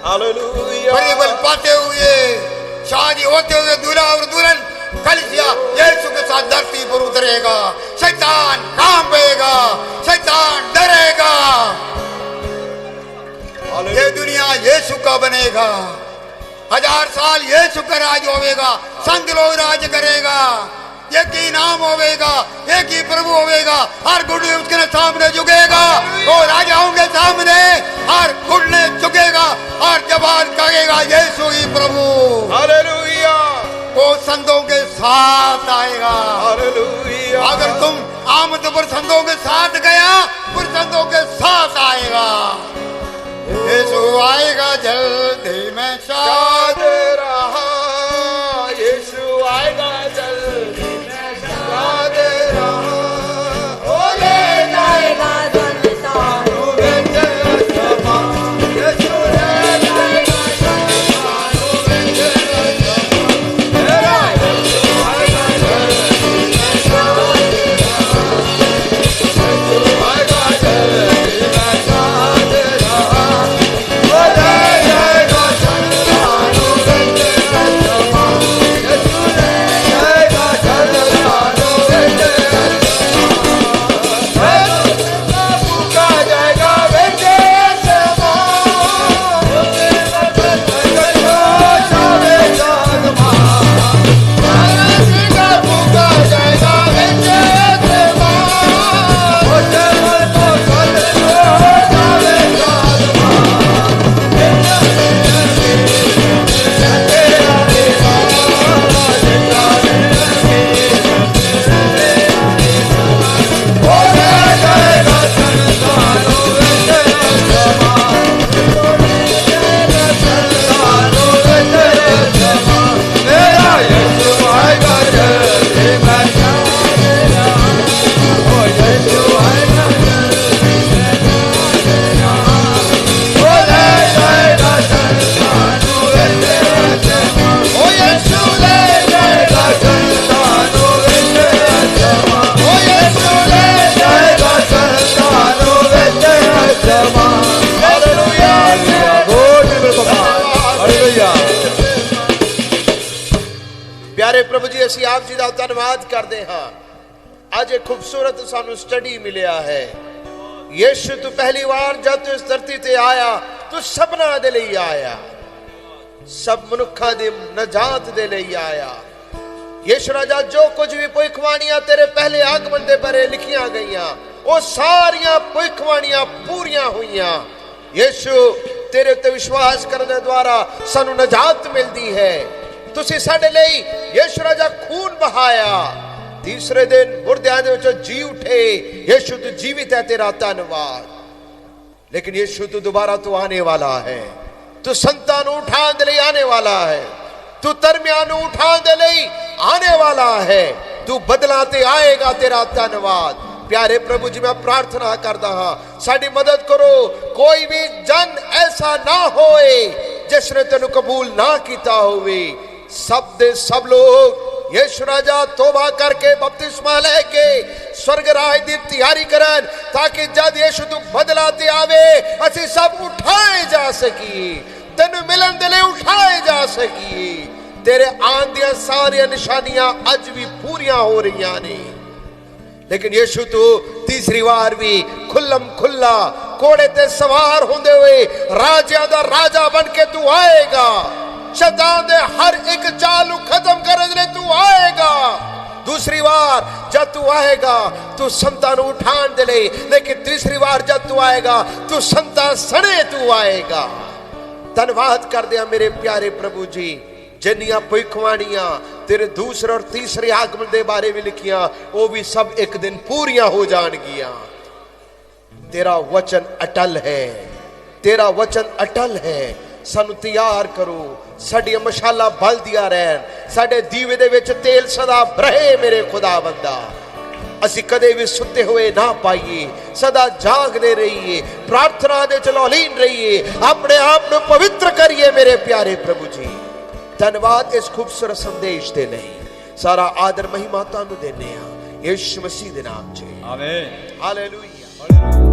प्रतिफल पाते हुए, शादी होते हुए दूल्हा और दुल्हन कलिसिया यीशु के साथ धरती पर उतरेगा। शैतान कांपेगा, शैतान डरेगा। ये दुनिया यीशु का बनेगा, 1000 साल यीशु का राज होगा, संत लोग राज करेगा, एक ही नाम होगा, एक ही प्रभु होगा, हर घुटने उसके सामने झुकेगा, वो राजाओं के सामने हर घुटने झुकेगा और जवान कहेगा यीशु ही प्रभु। हालेलुया। वो संतों के साथ आएगा। हालेलुया। अगर तुम आमद पर संतों के साथ गया, फिर संतों के साथ आएगा। यीशु आएगा जल्दी में शाद रहा, यीशु आएगा जल्दी में शाद रहा, ओ ले जाएगा संतानों में जलवा, यीशु ले जाएगा संतानों में जलवा, मेरा यीशु आएगा जल्दी में शाद रहा, यीशु आएगा जल्दी में शाद रहा, ओ ले जाएगा संतानों में जलवा, यीशु ले जाएगा संतानों में जलवा, फूका जाएगा बेटे समा, फूका जाएगा बेटे समा, प्यारे प्रभु जी ਅਸੀਂ ਆਪ ਜੀ ਦਾ ਧੰਨਵਾਦ ਕਰਦੇ ਹਾਂ। ਅੱਜ ਇੱਕ ਖੂਬਸੂਰਤ ਸਾਨੂੰ ਸਟੱਡੀ ਮਿਲਿਆ ਹੈ। ਯੀਸ਼ु ਤੂੰ ਪਹਿਲੀ ਵਾਰ ਜਦ ਤੂੰ ਇਸ ਧਰਤੀ ਤੇ ਆਇਆ, ਤੂੰ ਸਭਨਾਂ ਦੇ ਲਈ ਆਇਆ, ਸਭ ਮਨੁੱਖਾਂ ਦੀ ਨਜਾਤ ਦੇ ਲਈ ਆਇਆ। ਯੀਸ਼ु ਰਾਜਾ ਜੋ ਕੁਝ ਵੀ ਭਵਿੱਖਬਾਣੀਆਂ ਤੇਰੇ ਪਹਿਲੇ ਆਗਮਨ ਦੇ ਬਾਰੇ ਲਿਖੀਆਂ ਗਈਆਂ, ਉਹ ਸਾਰੀਆਂ ਭਵਿੱਖਬਾਣੀਆਂ ਪੂਰੀਆਂ ਹੋਈਆਂ। ਯੀਸ਼ु ਤੇਰੇ ਉੱਤੇ ਵਿਸ਼ਵਾਸ ਕਰਨ ਦੇ ਦੁਆਰਾ ਸਾਨੂੰ ਨਜਾਤ ਮਿਲਦੀ ਹੈ। ਤੁਸੀਂ ਸਾਡੇ ਲਈ ਯੀਸ਼ु ਰਾਜਾ ਖੂਨ ਬਹਾਇਆ, ਤੀਸਰੇ ਦਿਨ ਮੁਰਦਿਆਂ ਦੇ ਵਿੱਚੋਂ ਜੀ ਉਠੇ। ਯੀਸ਼ु ਤੂੰ ਜੀਵਿਤ ਹੈ, ਤੇਰਾ ਧੰਨਵਾਦ। लेकिन यीशु तू दोबारा तो आने वाला है, तू संतां नूं उठाण दे लई आने वाला है, तू धर्मियां नूं उठाण दे लई आने वाला है, तू बदलां ते आएगा, तेरा धन्नवाद। प्यारे प्रभु जी मैं प्रार्थना करदा हां, साडी मदद करो। कोई भी जन ऐसा ना होए जिसने तेनू कबूल ना कीता होवे। सब दे सब लोग यीशु राजा तौबा करके बपतिस्मा लेके स्वर्ग राज दी तैयारी करन, ताकि जब यीशु तू बदला ते आवे असी सब उठाए जा सकी, तेनू मिलन दे लई उठाए जा सकी। तेरे आन दियां सारियां निशानियां अज भी पूरियां हो रही ने। लेकिन यीशु तू तीसरी बार भी खुल्लम खुल्ला घोड़े ते सवार होंदे हुए राजा दा राजा बन के तू आएगा। शैतान दे हर एक चाल नूं खत्म करन ले तू आएगा। दूसरी बार जब तू आएगा तू संतां नूं उठाण दे लई, लेकिन तीसरी बार जब तू आएगा तू संतां सने तू आएगा। धन्यवाद करदे आ मेरे प्यारे प्रभु जी, जिन्नियां भविष्यवाणियां तेरे दूसरे और तीसरे आगमन दे बारे में लिखियां वो भी सब एक दिन पूरियां हो जाणगियां। तेरा वचन अटल है, तेरा वचन अटल है। सानू तैयार करो, साडियां मशाला बलदियां रहन, साडे दीवे दे विच तेल सदा रहे मेरे खुदा बंदा। असी कदे भी सुते हुए ना पाइए, सदा जागदे रहिए, प्रार्थना दे चलौलीन रहिए, अपने आप को पवित्र करिए मेरे प्यारे प्रभु जी। धन्यवाद इस खूबसूरत संदेश दे लई, सारा आदर महिमा तानू देने आ यीशु मसीह दे नाम च, आमीन। हालेलुया।